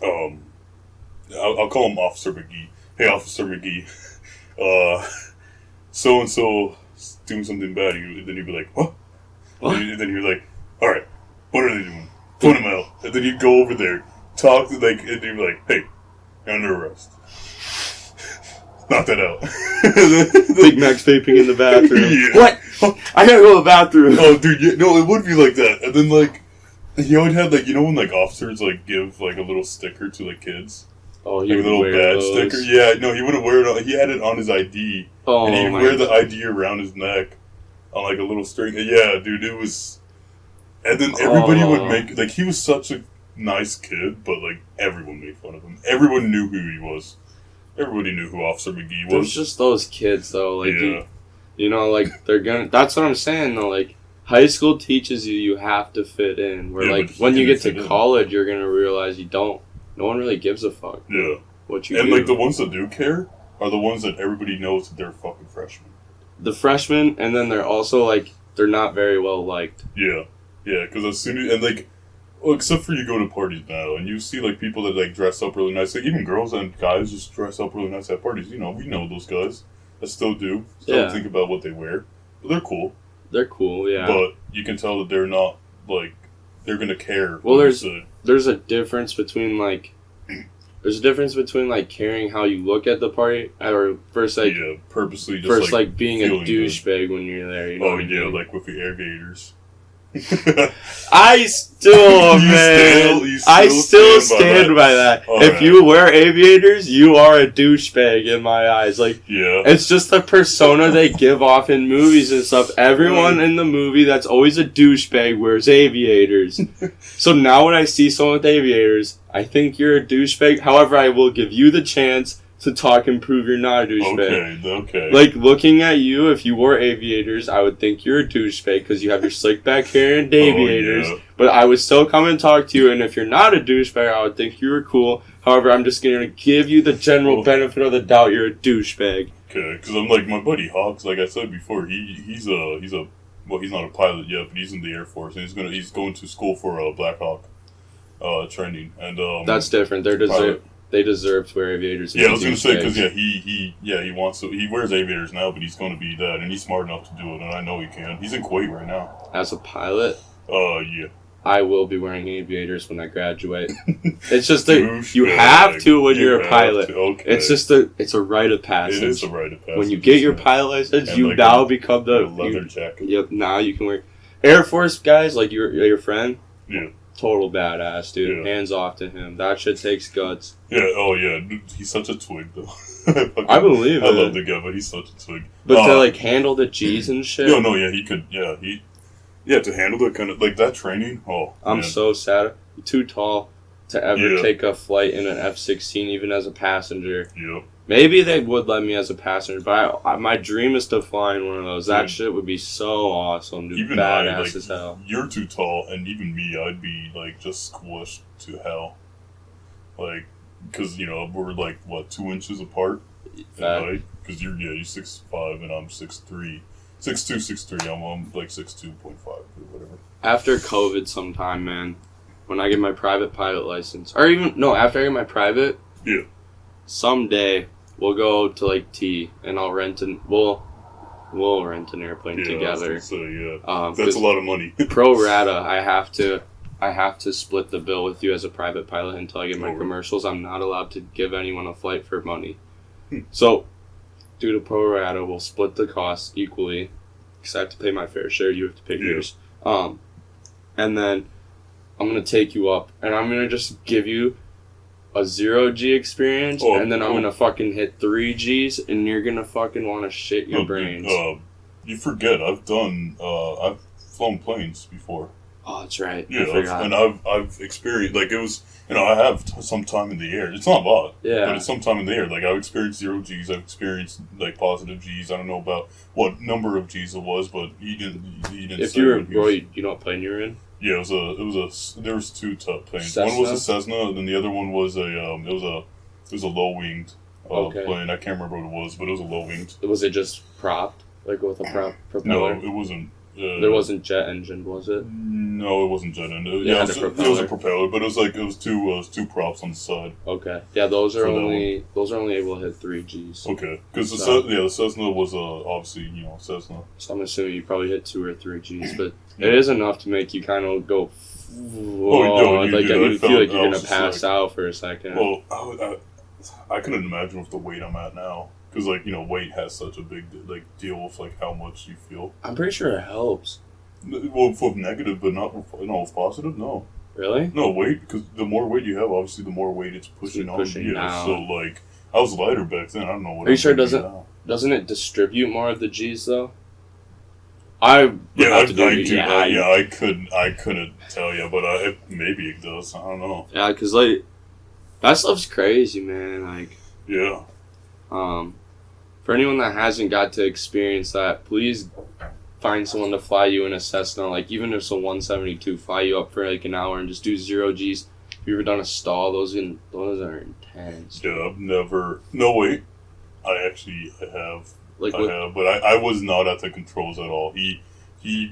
I'll call him Officer McGee. Hey, Officer McGee. So and so doing something bad. Then he'd be like, "What?" And then you're like, all right, what are they doing? Point them out. And then you'd go over there, talk, and you'd be like, hey, you're under arrest. Knock that out. Big Mac's vaping in the bathroom. Yeah. What? I gotta go to the bathroom. Oh, dude, no, it would be like that. And then, like, he would have, like, you know when, like, officers, like, give, like, a little sticker to, like, kids? Oh, he like would a little wear badge those. sticker? Yeah, no, he wouldn't wear it on, he had it on his ID. Oh, and he'd wear the ID around his neck. On, like, a little string. Yeah, dude, it was... And then everybody would make... Like, he was such a nice kid, but, like, everyone made fun of him. Everyone knew who he was. Everybody knew who Officer McGee was. There's just those kids, though. Like, you know, like, they're gonna... That's what I'm saying, though. Like, high school teaches you have to fit in. Where, like, when you get to college, you're gonna realize you don't. No one really gives a fuck. Yeah. What you do. And, like, the ones that do care are the ones that everybody knows that they're fucking freshmen. The freshmen, and then they're also, like, they're not very well liked. Yeah, because as soon as, and, like, well, except for you go to parties now, and you see, like, people that, like, dress up really nice, like, even girls and guys just dress up really nice at parties, you know, we know those guys that still do, think about what they wear, but they're cool. They're cool, yeah. But you can tell that they're not, like, they're gonna care. Well, there's a difference between, like, caring how you look at the party, or first, like... Yeah, purposely just, first, like being a douchebag when you're there, you know? Oh, yeah, like with the aviators. I still stand by that. If you wear aviators, you are a douchebag in my eyes. Like, it's just the persona they give off in movies and stuff. Everyone in the movie that's always a douchebag wears aviators. So now when I see someone with aviators, I think you're a douchebag. However, I will give you the chance to talk and prove you're not a douchebag. Okay. Like, looking at you, if you wore aviators, I would think you're a douchebag because you have your slick back hair and aviators. Oh, yeah. But I would still come and talk to you, and if you're not a douchebag, I would think you were cool. However, I'm just going to give you the general benefit of the doubt you're a douchebag. Okay, because I'm like, my buddy Hawks, like I said before, he's not a pilot yet, but he's in the Air Force, and he's going to school for Black Hawk training. And that's different. They deserve to wear aviators. Yeah, I was going to say, because he wants to. He wears aviators now, but he's going to be that, and he's smart enough to do it, and I know he can. He's in Kuwait right now. As a pilot? Yeah. I will be wearing aviators when I graduate. It's just that you have to when you're a pilot. Okay. It's a rite of passage. It is a rite of passage. When you get your pilot license, and you like now become the leather jacket. Yep, now you can wear Air Force guys like your friend. Yeah. Total badass, dude. Yeah. Hands off to him. That shit takes guts. Yeah, dude, he's such a twig, though. I believe it. I love the guy, but he's such a twig. But to, like, handle the G's and shit? He could, to handle that kind of, like, that training, I'm so sad. Too tall to ever take a flight in an F-16, even as a passenger. Yep. Maybe they would let me as a passenger, but my dream is to fly in one of those. That shit would be so awesome, dude. Even badass as hell. You're too tall, and even me, I'd be, like, just squished to hell. Like, because, we're, like, what, 2 inches apart? Because you're 6'5" and I'm 6'3". 6'2", 6'3". I'm like 6'2.5" or whatever. After COVID sometime, man, when I get my private pilot license, or after I get my private, someday we'll go to like T and I'll rent we'll rent an airplane together. I was gonna say, that's a lot of money. Pro rata, I have to split the bill with you as a private pilot until I get my commercials. I'm not allowed to give anyone a flight for money. So, due to pro rata, we'll split the cost equally. Because I have to pay my fair share, you have to pay yours. And then I'm going to take you up, and I'm going to just give you a 0G experience, and then I'm going to fucking hit 3Gs, and you're going to fucking want to shit your brains. You forget, I've flown planes before. Oh, that's right. Yeah, and I've experienced, like, it was, I have some time in the air. It's not a lot, but it's some time in the air. Like, I've experienced 0Gs, I've experienced, like, positive Gs. I don't know about what number of Gs it was, but he didn't if say you were, bro, you know what plane you were in? Yeah, there was two top planes. Cessna? One was a Cessna, and then the other one was it was a low-winged plane. I can't remember what it was, but it was a low-winged. Was it just propped? Like, with a propeller? No, it wasn't. There wasn't jet engine, was it? No, it wasn't jet engine. It was a propeller, but it was two props on the side. Okay, yeah, those are only able to hit 3Gs. Okay, because the Cessna was obviously Cessna. So I'm assuming you probably hit 2 or 3Gs, but it is enough to make you kind of go. You feel like you're gonna pass out for a second. Well, I couldn't imagine with the weight I'm at now. Because, weight has such a big, deal with, how much you feel. I'm pretty sure it helps. Well, with negative, but not with positive, no. Really? No, weight, because the more weight you have, obviously, the more weight it's pushing on you. Down. So, I was lighter back then. I don't know what. Are you sure doesn't it distribute more of the G's, though? I couldn't tell you, but maybe it does. I don't know. Yeah, because, that stuff's crazy, man. Yeah. For anyone that hasn't got to experience that, please find someone to fly you in a Cessna. Even if it's a 172, fly you up for an hour and just do 0Gs. Have you ever done a stall? Those are intense. Yeah, I've never. No, wait. I have. But I was not at the controls at all. He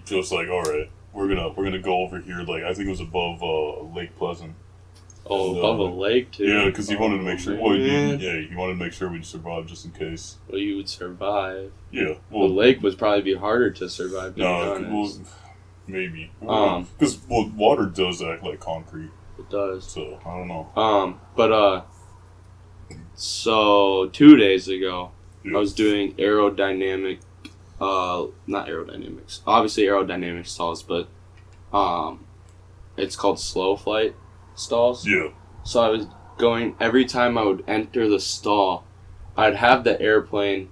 just all right, we're gonna go over here. I think it was above Lake Pleasant. Oh, above a lake too. Yeah, because he wanted to make sure. Well, he wanted to make sure we'd survive just in case. Well, you would survive. Yeah, the lake would probably be harder to survive. Maybe. Because water does act like concrete. It does. So I don't know. So 2 days ago, I was doing aerodynamic. Not aerodynamics. Obviously aerodynamic stalls, but it's called slow flight stalls. Yeah. So I was going, every time I would enter the stall, I'd have the airplane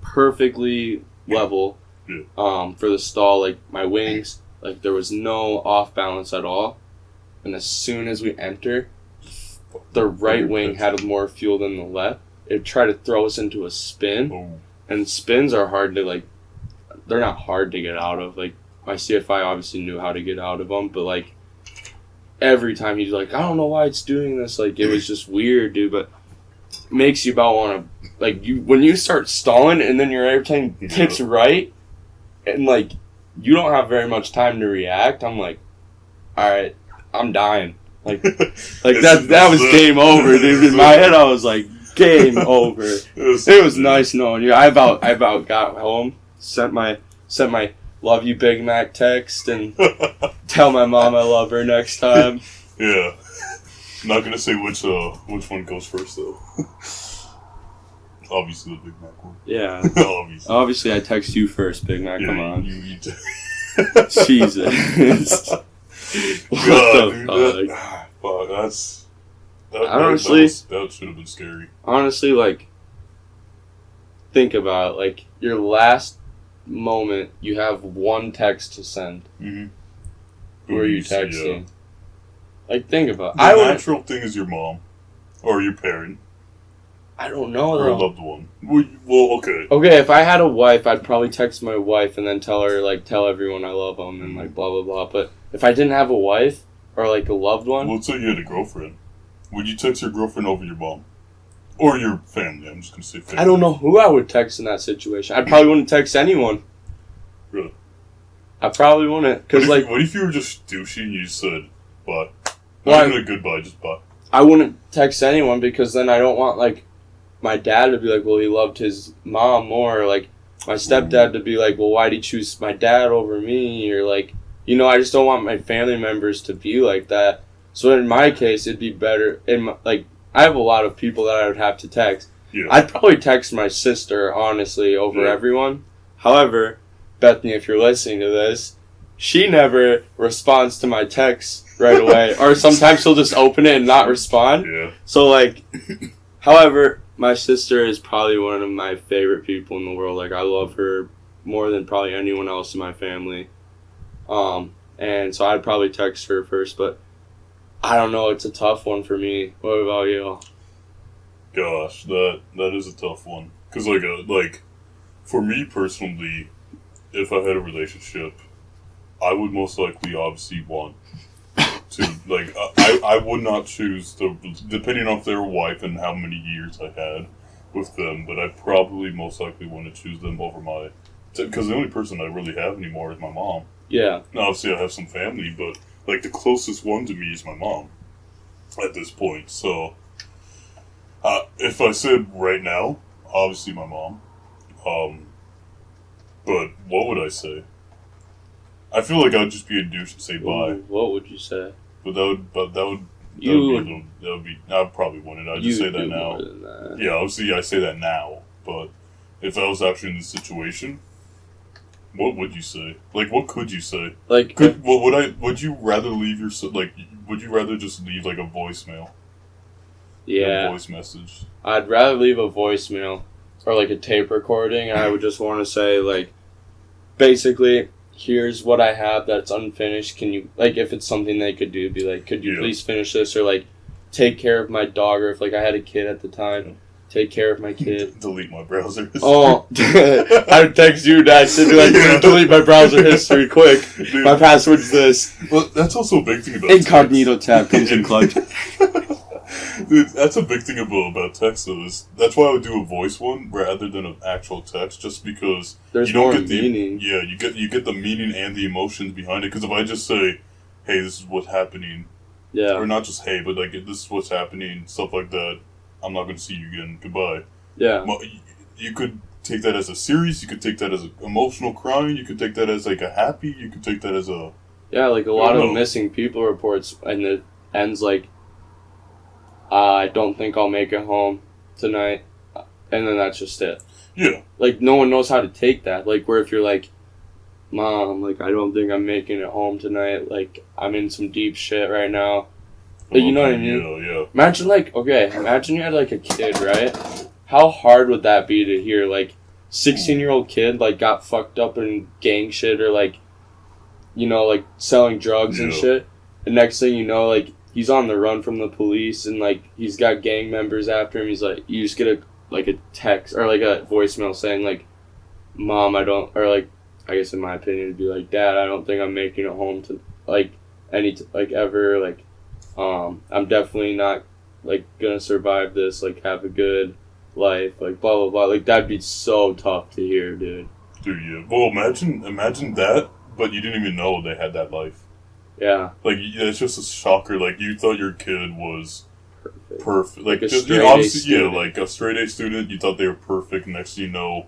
perfectly level for the stall, my wings, there was no off balance at all. And as soon as we enter, the right wing had more fuel than the left. It tried to throw us into a spin. Oh. And spins are hard to they're not hard to get out of. My CFI obviously knew how to get out of them, but every time he's I don't know why it's doing this. It was just weird, dude. But it makes you about want to when you start stalling and then your airplane tips right, and you don't have very much time to react. I'm all right, I'm dying. That was game over, dude. In my head, I was game over. It was nice knowing you. I about got home, sent my love you Big Mac text, and tell my mom I love her next time. Yeah. I'm not gonna say which one goes first though. Obviously the Big Mac one. Yeah. Obviously I text you first, Big Mac. Yeah, come on. Jesus. Wow, that should have been scary. Honestly, think about it. Your last moment, you have one text to send. Mm-hmm. Who are you texting? Think about it. The natural thing is your mom. Or your parent. I don't know, though. Or a loved one. Well, okay. Okay, if I had a wife, I'd probably text my wife and then tell her, tell everyone I love them and, blah, blah, blah. But if I didn't have a wife or, a loved one... Well, let's say you had a girlfriend. Would you text your girlfriend over your mom? Or your family? I'm just going to say family. I don't know who I would text in that situation. I probably wouldn't text anyone. Really? I probably wouldn't. Cause what if you were just douchey and you just said, bye? Well, Not even a goodbye, just bye. I wouldn't text anyone because then I don't want, like, my dad to be like, well, he loved his mom more. Or, like, my stepdad to be like, well, why'd he choose my dad over me? Or, like, you know, I just don't want my family members to be like that. So in my case, it'd be better. I have a lot of people that I would have to text. Yeah. I'd probably text my sister, honestly, over everyone. However, Bethany, if you're listening to this, she never responds to my texts right away. Or sometimes she'll just open it and not respond. Yeah. So, like, however, my sister is probably one of my favorite people in the world. Like, I love her more than probably anyone else in my family. And so I'd probably text her first, but I don't know. It's a tough one for me. What about you? Gosh, that is a tough one. Because, for me personally, if I had a relationship, I would most likely obviously want to, I would not choose, depending on if they were wife and how many years I had with them, but I probably most likely want to choose them over because the only person I really have anymore is my mom. Yeah. Now, obviously I have some family, but, the closest one to me is my mom at this point. So, if I said right now, obviously my mom. But what would I say? I feel like I'd just be a douche and say bye. What would you say? But that would be. I probably wouldn't. I'd just say that now. More than that. Yeah, obviously I say that now. But if I was actually in this situation, what would you say? What could you say? Would you rather leave would you rather just leave a voicemail? Yeah. A voice message. I'd rather leave a voicemail or a tape recording, and I would just want to say basically, here's what I have that's unfinished. Can you, if it's something they could do, be like, could you please finish this? Or take care of my dog, or if I had a kid at the time, take care of my kid. Delete my browser history. Oh, I would text you, Dad, to be delete my browser history quick. Dude. My password's this. Well, that's also a big thing about Incognito tab comes in clutch. Dude, that's a big thing about text, though. That's why I would do a voice one rather than an actual text, just because there's you don't more get meaning. You get the meaning and the emotions behind it. Because if I just say, "Hey, this is what's happening," or not just "Hey," but this is what's happening, stuff like that. I'm not going to see you again. Goodbye. Yeah. Well, you could take that as a serious. You could take that as an emotional crying. You could take that as a happy. You could take that as a a lot of missing people reports, and it ends I don't think I'll make it home tonight, and then that's just it. Yeah. No one knows how to take that. Where if you're Mom, I don't think I'm making it home tonight. I'm in some deep shit right now. You know what I mean? Yeah. Imagine imagine you had a kid, right? How hard would that be to hear 16-year-old kid got fucked up in gang shit or selling drugs and shit. And next thing you know, he's on the run from the police and he's got gang members after him. He's you just get a text or a voicemail saying Mom, I don't, or I guess in my opinion it'd be Dad, I don't think I'm making it home to ever. I'm definitely not gonna survive this. Have a good life. Blah blah blah. That'd be so tough to hear, dude. Dude, yeah. Well, imagine that, but you didn't even know they had that life. Yeah. It's just a shocker. You thought your kid was perfect. A straight A student. You thought they were perfect. Next thing you know,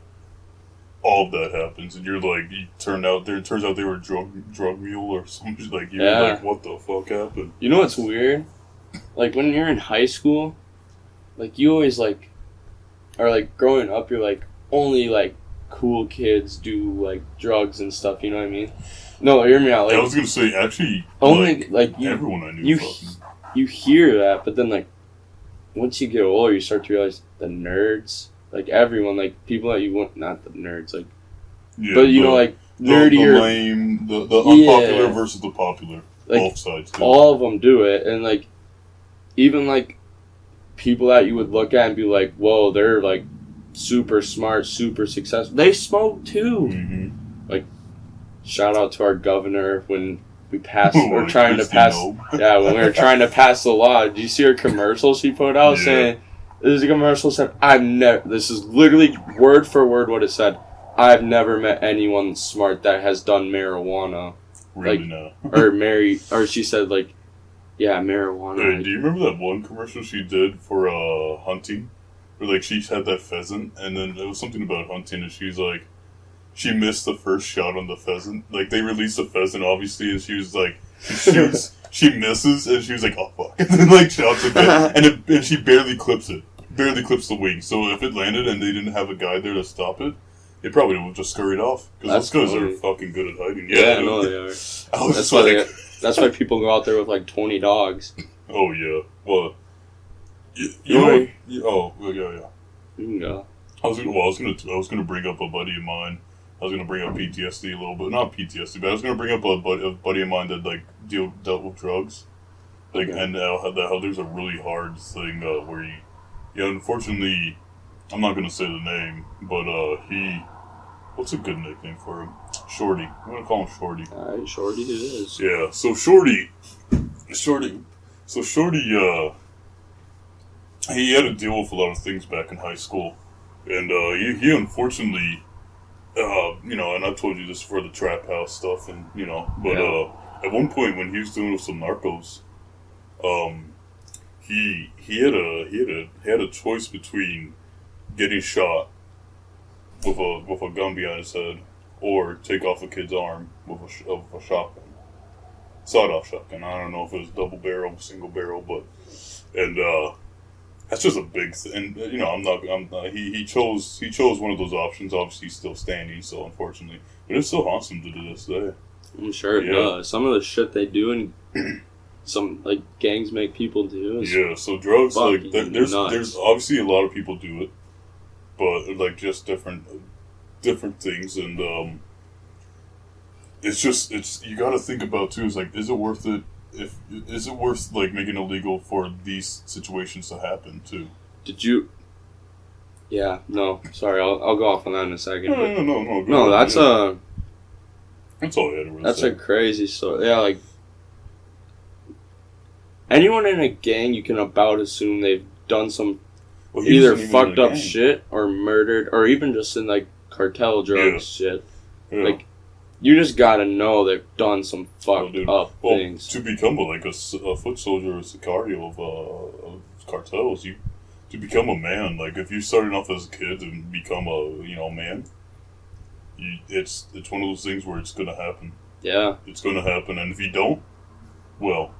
all of that happens, and you're turns out they were drug mule or something. You're what the fuck happened? You know what's weird? When you're in high school, you always or growing up, you're only cool kids do drugs and stuff. You know what I mean? No, hear me out. I was gonna say actually, only you, everyone I knew. You hear that, but then once you get older, you start to realize the nerds. Everyone, people that you want, not the nerds, but nerdier. The lame, the unpopular versus the popular. Both sides. Too. All of them do it, and, even, people that you would look at and be whoa, they're, super smart, super successful. They smoke, too. Mm-hmm. Shout out to our governor when we passed. We're trying to pass. Yeah, when we were trying to pass the law, did you see her commercial she put out saying? There's a commercial said, "I've never." This is literally word for word what it said. I've never met anyone smart that has done marijuana. Really, no. Or she said like, yeah, marijuana. Hey, do you remember that one commercial she did for hunting? Where like she had that pheasant, and then it was something about hunting, and she's like, she missed the first shot on the pheasant. Like they released the pheasant, obviously, and she was like, she shoots, she misses, and she was like, oh fuck, and then like shouts again, and she barely clips the wing. So if it landed and they didn't have a guy there to stop it, it probably would have just scurried off. Because those guys are fucking good at hiding. Yeah, I know they are. That's why people go out there with like 20 dogs. Oh yeah, well. Yeah. You can go. I was gonna bring up a buddy of mine. I was gonna bring up PTSD a little bit, not PTSD, but I was gonna bring up a buddy of mine that like dealt with drugs, like and how there's a really hard thing where unfortunately, I'm not gonna say the name, but what's a good nickname for him? Shorty. I'm gonna call him Shorty. Alright, Shorty it is. Yeah. So Shorty. He had to deal with a lot of things back in high school, and he unfortunately, and I've told you this for the trap house stuff, and at one point when he was dealing with some narcos, he had a choice between getting shot with a gun behind his head or take off a kid's arm with a shotgun, sawed-off shotgun. I don't know if it was double barrel, single barrel, but that's just a big thing. And, he chose one of those options. Obviously, he's still standing, so unfortunately. But it still haunts him to this day. I'm sure it does. Some of the shit they do and some, like, gangs make people do is so drugs, like, there's obviously a lot of people do it. But, like, just different things. And, you gotta think about, too, is, like, is it worth it? Is it worth like making it illegal for these situations to happen too? Did you? Yeah, no. Sorry, I'll go off on that in a second. No. That's all I had to really That's say. a crazy story. Yeah, like anyone in a gang, you can about assume they've done some either fucked up shit or murdered or even just in like cartel drugs shit. Yeah. Like. You just gotta know they've done some fucked up things. To become a foot soldier or a sicario of cartels, to become a man, like if you started off as a kid and become a man, it's one of those things where it's gonna happen. Yeah. It's gonna happen, and if you don't, well,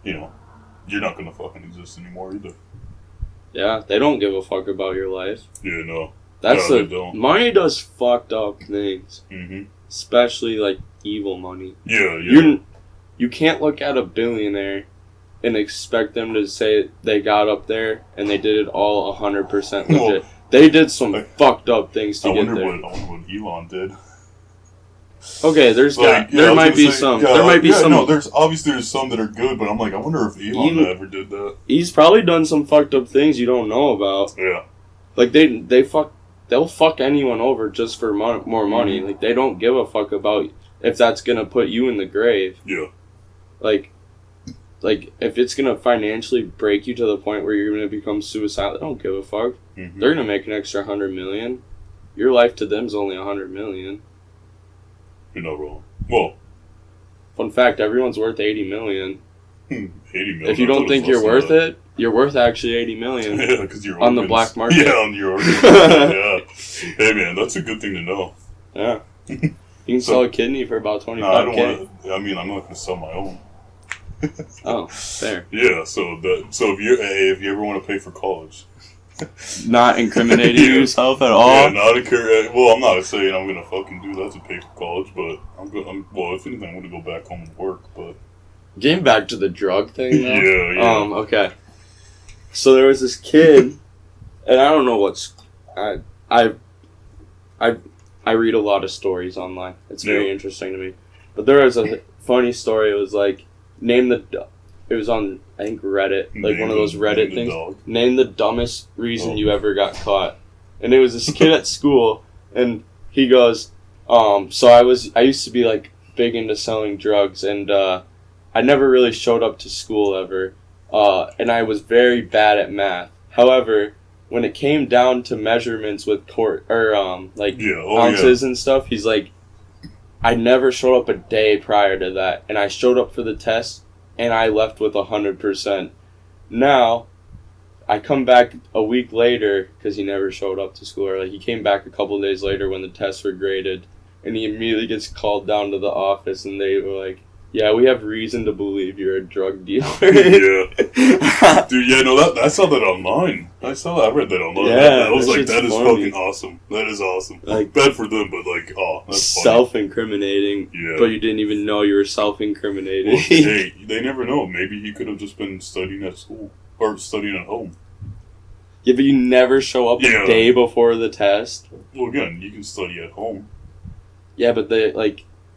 you're not gonna fucking exist anymore either. Yeah, they don't give a fuck about your life. Yeah, no. They don't. Money does fucked up things. Mm-hmm. Especially, like, evil money. Yeah. You can't look at a billionaire and expect them to say they got up there and they did it all 100% legit. Well, they did some fucked up things to get there. I wonder what Elon did. Okay, there might be some. No, there's some that are good, but I'm like, I wonder if Elon ever did that. He's probably done some fucked up things you don't know about. Yeah. Like, they'll fuck anyone over just for more money. Like, they don't give a fuck about if that's gonna put you in the grave. Yeah. Like if it's gonna financially break you to the point where you're gonna become suicidal, they don't give a fuck. Mm-hmm. They're gonna make an extra $100 million. Your life to them is only $100 million. You're not wrong. Well, fun fact: everyone's worth $80 million. 80 million. If you don't think you're worth it, you're worth actually $80 million. Yeah, because you're on the black market. Yeah, on your organs. Yeah. Hey man, that's a good thing to know. Yeah. You can sell a kidney for about $25K. I don't want to. I mean, I'm not going to sell my own. Oh, fair. Yeah. So if you ever want to pay for college, not incriminating yourself at all. Yeah, not well, I'm not saying I'm going to fucking do that to pay for college, but well, if anything, I'm going to go back home and work, but. Getting back to the drug thing, though. Yeah. Okay. So there was this kid, and I don't know what's... I read a lot of stories online. It's very interesting to me. But there was a funny story. It was like, it was on, I think, Reddit. Like one of those Reddit things. Name the dumbest reason you ever got caught. And it was this kid at school, and he goes, so I used to be like big into selling drugs, and I never really showed up to school ever, and I was very bad at math. However, when it came down to measurements with ounces and stuff, he's like, I never showed up a day prior to that, and I showed up for the test, and I left with 100%. Now, I come back a week later, because he never showed up to school, or like he came back a couple days later when the tests were graded, and he immediately gets called down to the office, and they were like, yeah, we have reason to believe you're a drug dealer. Yeah. Dude, yeah, no, I saw that online. I read that online. Yeah, I was like, that is funny. fucking awesome. That is awesome. Like, bad for them, but like, oh, that's funny. Self-incriminating, Yeah. but you didn't even know you were self-incriminating. Well, hey, they never know. Maybe he could have just been studying at school, or studying at home. Yeah, but you never show up a day before the test. Well, again, you can study at home. Yeah, but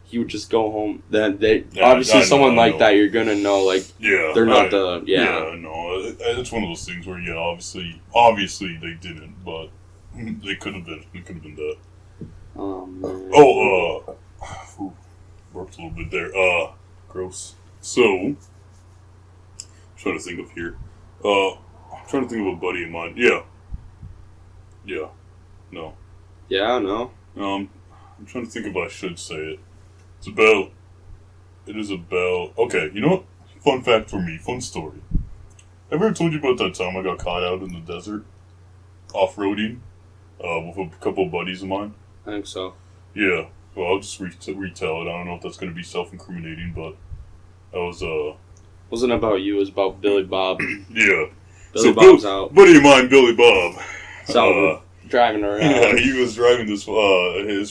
he would just go home. Then obviously someone like that, you're gonna know, like, they're not Yeah, no, it's one of those things where, obviously they didn't, but they could have been. It could have been that. Man. Worked a little bit there. Gross. So, I'm trying to think of here. I'm trying to think of a buddy of mine. Yeah. No. Yeah, no. I'm trying to think if I should say it. It is about, okay, you know what? Fun fact for me, fun story. Have I ever told you about that time I got caught out in the desert, off-roading, with a couple of buddies of mine? I think so. Yeah, well, I'll just retell it. I don't know if that's going to be self-incriminating, but that was, Wasn't about you, it was about Billy Bob. Yeah. Billy Bob's out. Buddy of mine, Billy Bob. So, driving around. Yeah, he was driving his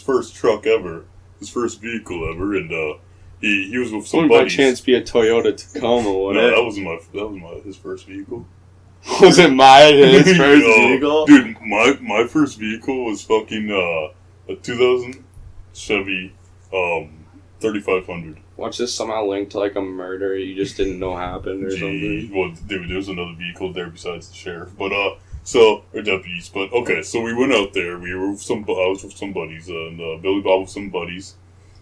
first truck ever. His first vehicle ever, and he was with some buddies. By chance be a Toyota Tacoma, wasn't it? That was his first vehicle. Was it his first vehicle? Dude, my first vehicle was fucking a 2000 Chevy 3500. Watch this somehow linked to like a murder you just didn't know happened or something. Well, dude, there was another vehicle there besides the sheriff, but or deputies. But okay, so we went out there. I was with some buddies, and Billy Bob with some buddies.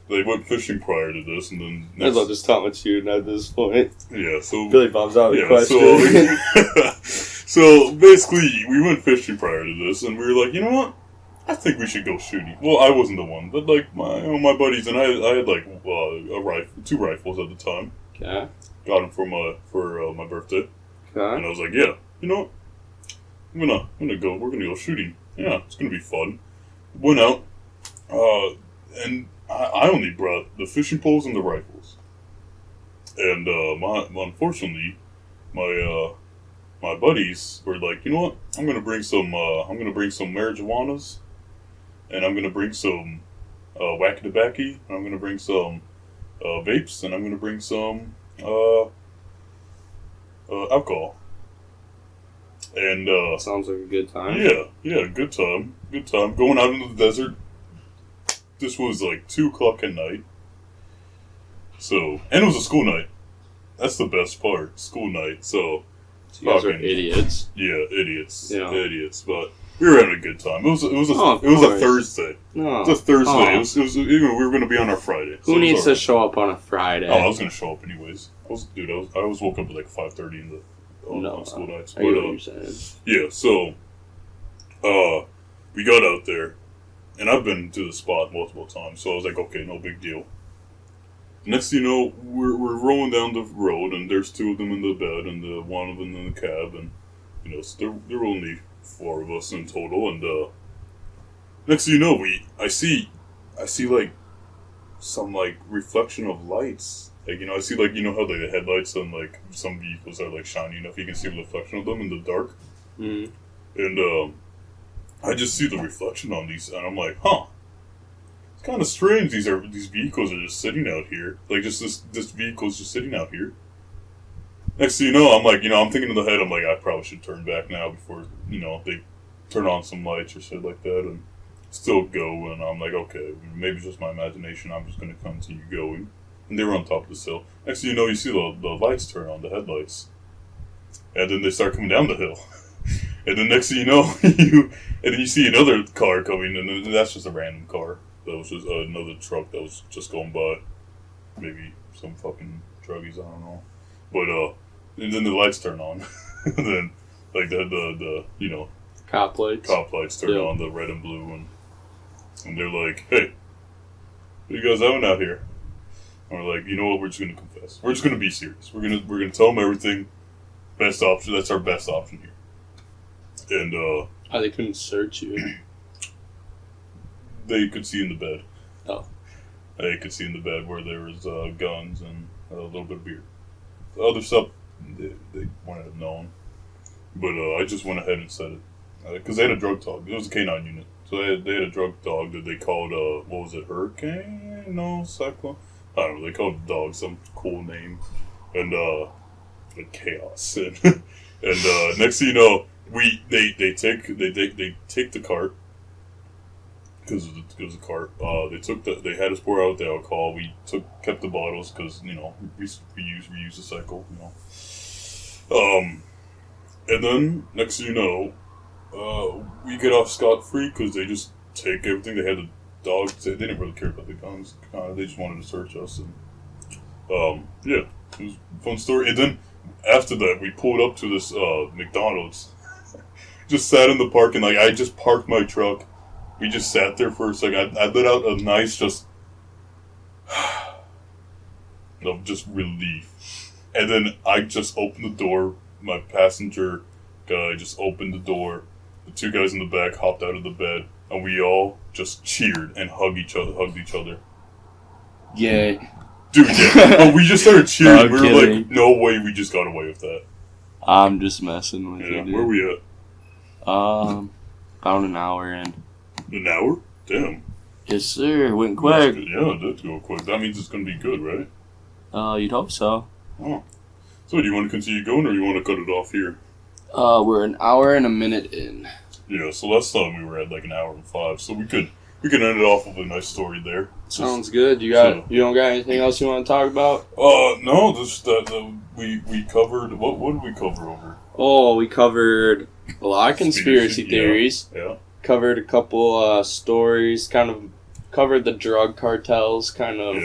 They went fishing prior to this, and then I'd love just talking shooting at this point. Yeah, so Billy Bob's out of the question. So basically, we went fishing prior to this, and we were like, you know what? I think we should go shooting. Well, I wasn't the one, but like my buddies and I had like two rifles at the time. Okay. Got them for my birthday. Okay. And I was like, yeah, you know what? We're gonna go shooting. Yeah, it's gonna be fun. Went out, and I only brought the fishing poles and the rifles. And unfortunately, my buddies were like, you know what? I'm gonna bring some marijuanas, and I'm gonna bring some wacky-tobacco, and I'm gonna bring some vapes, and I'm gonna bring some alcohol. And sounds like a good time. Yeah, good time. Going out into the desert. This was like 2:00 at night. So, and it was a school night. That's the best part. School night. So you guys are idiots. Yeah, idiots. Yeah. Idiots. But we were having a good time. It was a Thursday. No. It was a Thursday. Oh. It was even we were going to be on our Friday. Who needs to show up on a Friday? Oh, I was going to show up anyways. I was woke up at like 5:30 on school nights. I get what you're saying. Yeah, so we got out there, and I've been to the spot multiple times, so I was like, okay, no big deal. Next thing you know, we're rolling down the road, and there's two of them in the bed, and one of them in the cab, and so there were only four of us in total, and next thing you know, I see like some like reflection of lights. Like, I see, like, how the headlights on, like, some vehicles are, like, shiny enough. You can see the reflection of them in the dark. Mm. And, I just see the reflection on these, and I'm like, huh. It's kind of strange these vehicles are just sitting out here. Like, just this vehicle's just sitting out here. Next thing you know, I'm like, I'm thinking in the head, I'm like, I probably should turn back now before, they turn on some lights or shit like that, and still go, and I'm like, okay, maybe it's just my imagination, I'm just going to continue going. And they were on top of the hill. Next thing you know, you see the lights turn on, the headlights. And then they start coming down the hill. And then next thing you know, and then you see another car coming, and then that's just a random car. That was just another truck that was just going by. maybe some fucking druggies, I don't know. But, and then the lights turn on. And then, like, the you know, Cop lights turn on, the red and blue, and they're like, hey, what are you guys having out here? And we're like, you know what, we're just going to confess. We're just going to be serious. We're gonna tell them everything. Best option, that's our best option here. And, they couldn't search you. They could see in the bed. Oh. They could see in the bed where there was guns and a little bit of beer. The other stuff, they wouldn't have known. But I just went ahead and said it. Because they had a drug dog. It was a K-9 unit. So they had a drug dog that they called, what was it, Hurricane? No, Cyclone? I don't know. They called the dog some cool name. And, like Chaos. And next thing you know, they take the cart. Because it was a cart. They had us pour out the alcohol. We kept the bottles because, you know, reuse the cycle, you know. And then, next thing you know, we get off scot-free because they just take everything. They had the dogs. They didn't really care about the guns. They just wanted to search us. And, yeah, it was a fun story. And then, after that, we pulled up to this McDonald's. Just sat in the parking lot. I just parked my truck. We just sat there for a second. I let out a nice just relief. And then I just opened the door. My passenger guy just opened the door. The two guys in the back hopped out of the bed. And we all just cheered and hugged each other. Yay. Dude, yeah. But we just started cheering. No We were kidding. like, no way we just got away with that. I'm just messing with Yeah, you, dude. where we at? About an hour in. An hour? Damn. Yes, sir. Went quick. Yeah, it did go quick. That means it's going to be good, right? You'd hope so. Oh. So do you want to continue going, or you want to cut it off here? We're an hour and a minute in. Yeah, so last time we were at like an hour and 5, so we could end it off with a nice story there. Sounds good. You don't got anything else you want to talk about? No, just that we covered, what did we cover over? Oh, we covered a lot of conspiracy theories. Yeah. Covered a couple stories, kind of covered the drug cartels, kind of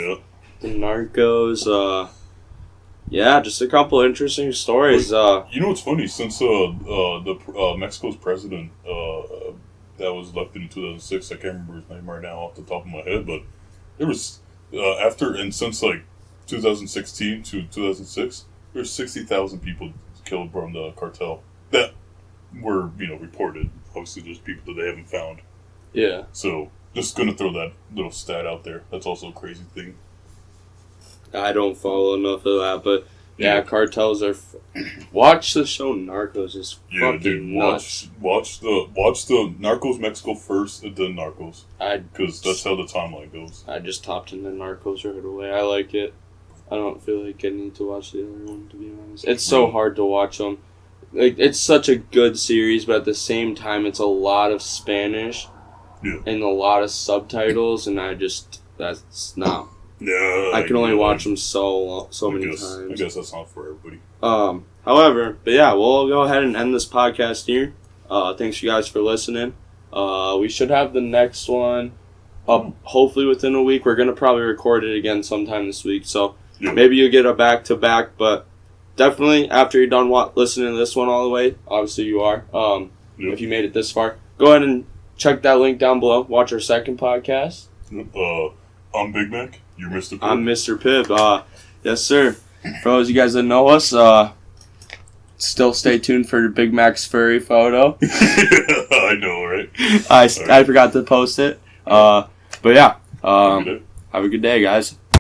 the narcos. Yeah, just a couple interesting stories. You know what's funny? Since Mexico's president that was elected in 2006, I can't remember his name right now off the top of my head, but there was since like 2016 to 2006, there were 60,000 people killed from the cartel that were reported. Obviously, there's people that they haven't found. Yeah. So just gonna throw that little stat out there. That's also a crazy thing. I don't follow enough of that, but yeah, cartels are. Watch the show Narcos. It's fucking nuts. Watch the Narcos Mexico first, and then Narcos. Because that's how the timeline goes. I just hopped into Narcos right away. I like it. I don't feel like I need to watch the other one, to be honest. It's so hard to watch them. Like, it's such a good series, but at the same time, it's a lot of Spanish and a lot of subtitles, and that's not. Yeah, I can only watch them so many times. I guess that's not for everybody. However, but yeah, we'll go ahead and end this podcast here. Thanks you guys for listening. We should have the next one up hopefully within a week. We're gonna probably record it again sometime this week, so maybe you'll get a back-to-back, but definitely after you're done listening to this one all the way, obviously you are, if you made it this far, go ahead and check that link down below. Watch our second podcast. I'm Big Mac. You're Mr. Pibb. I'm Mr. Pibb. Yes, sir. For those of you guys that know us, still stay tuned for Big Mac's furry photo. I know, right? I forgot to post it. But yeah, have a good day, guys.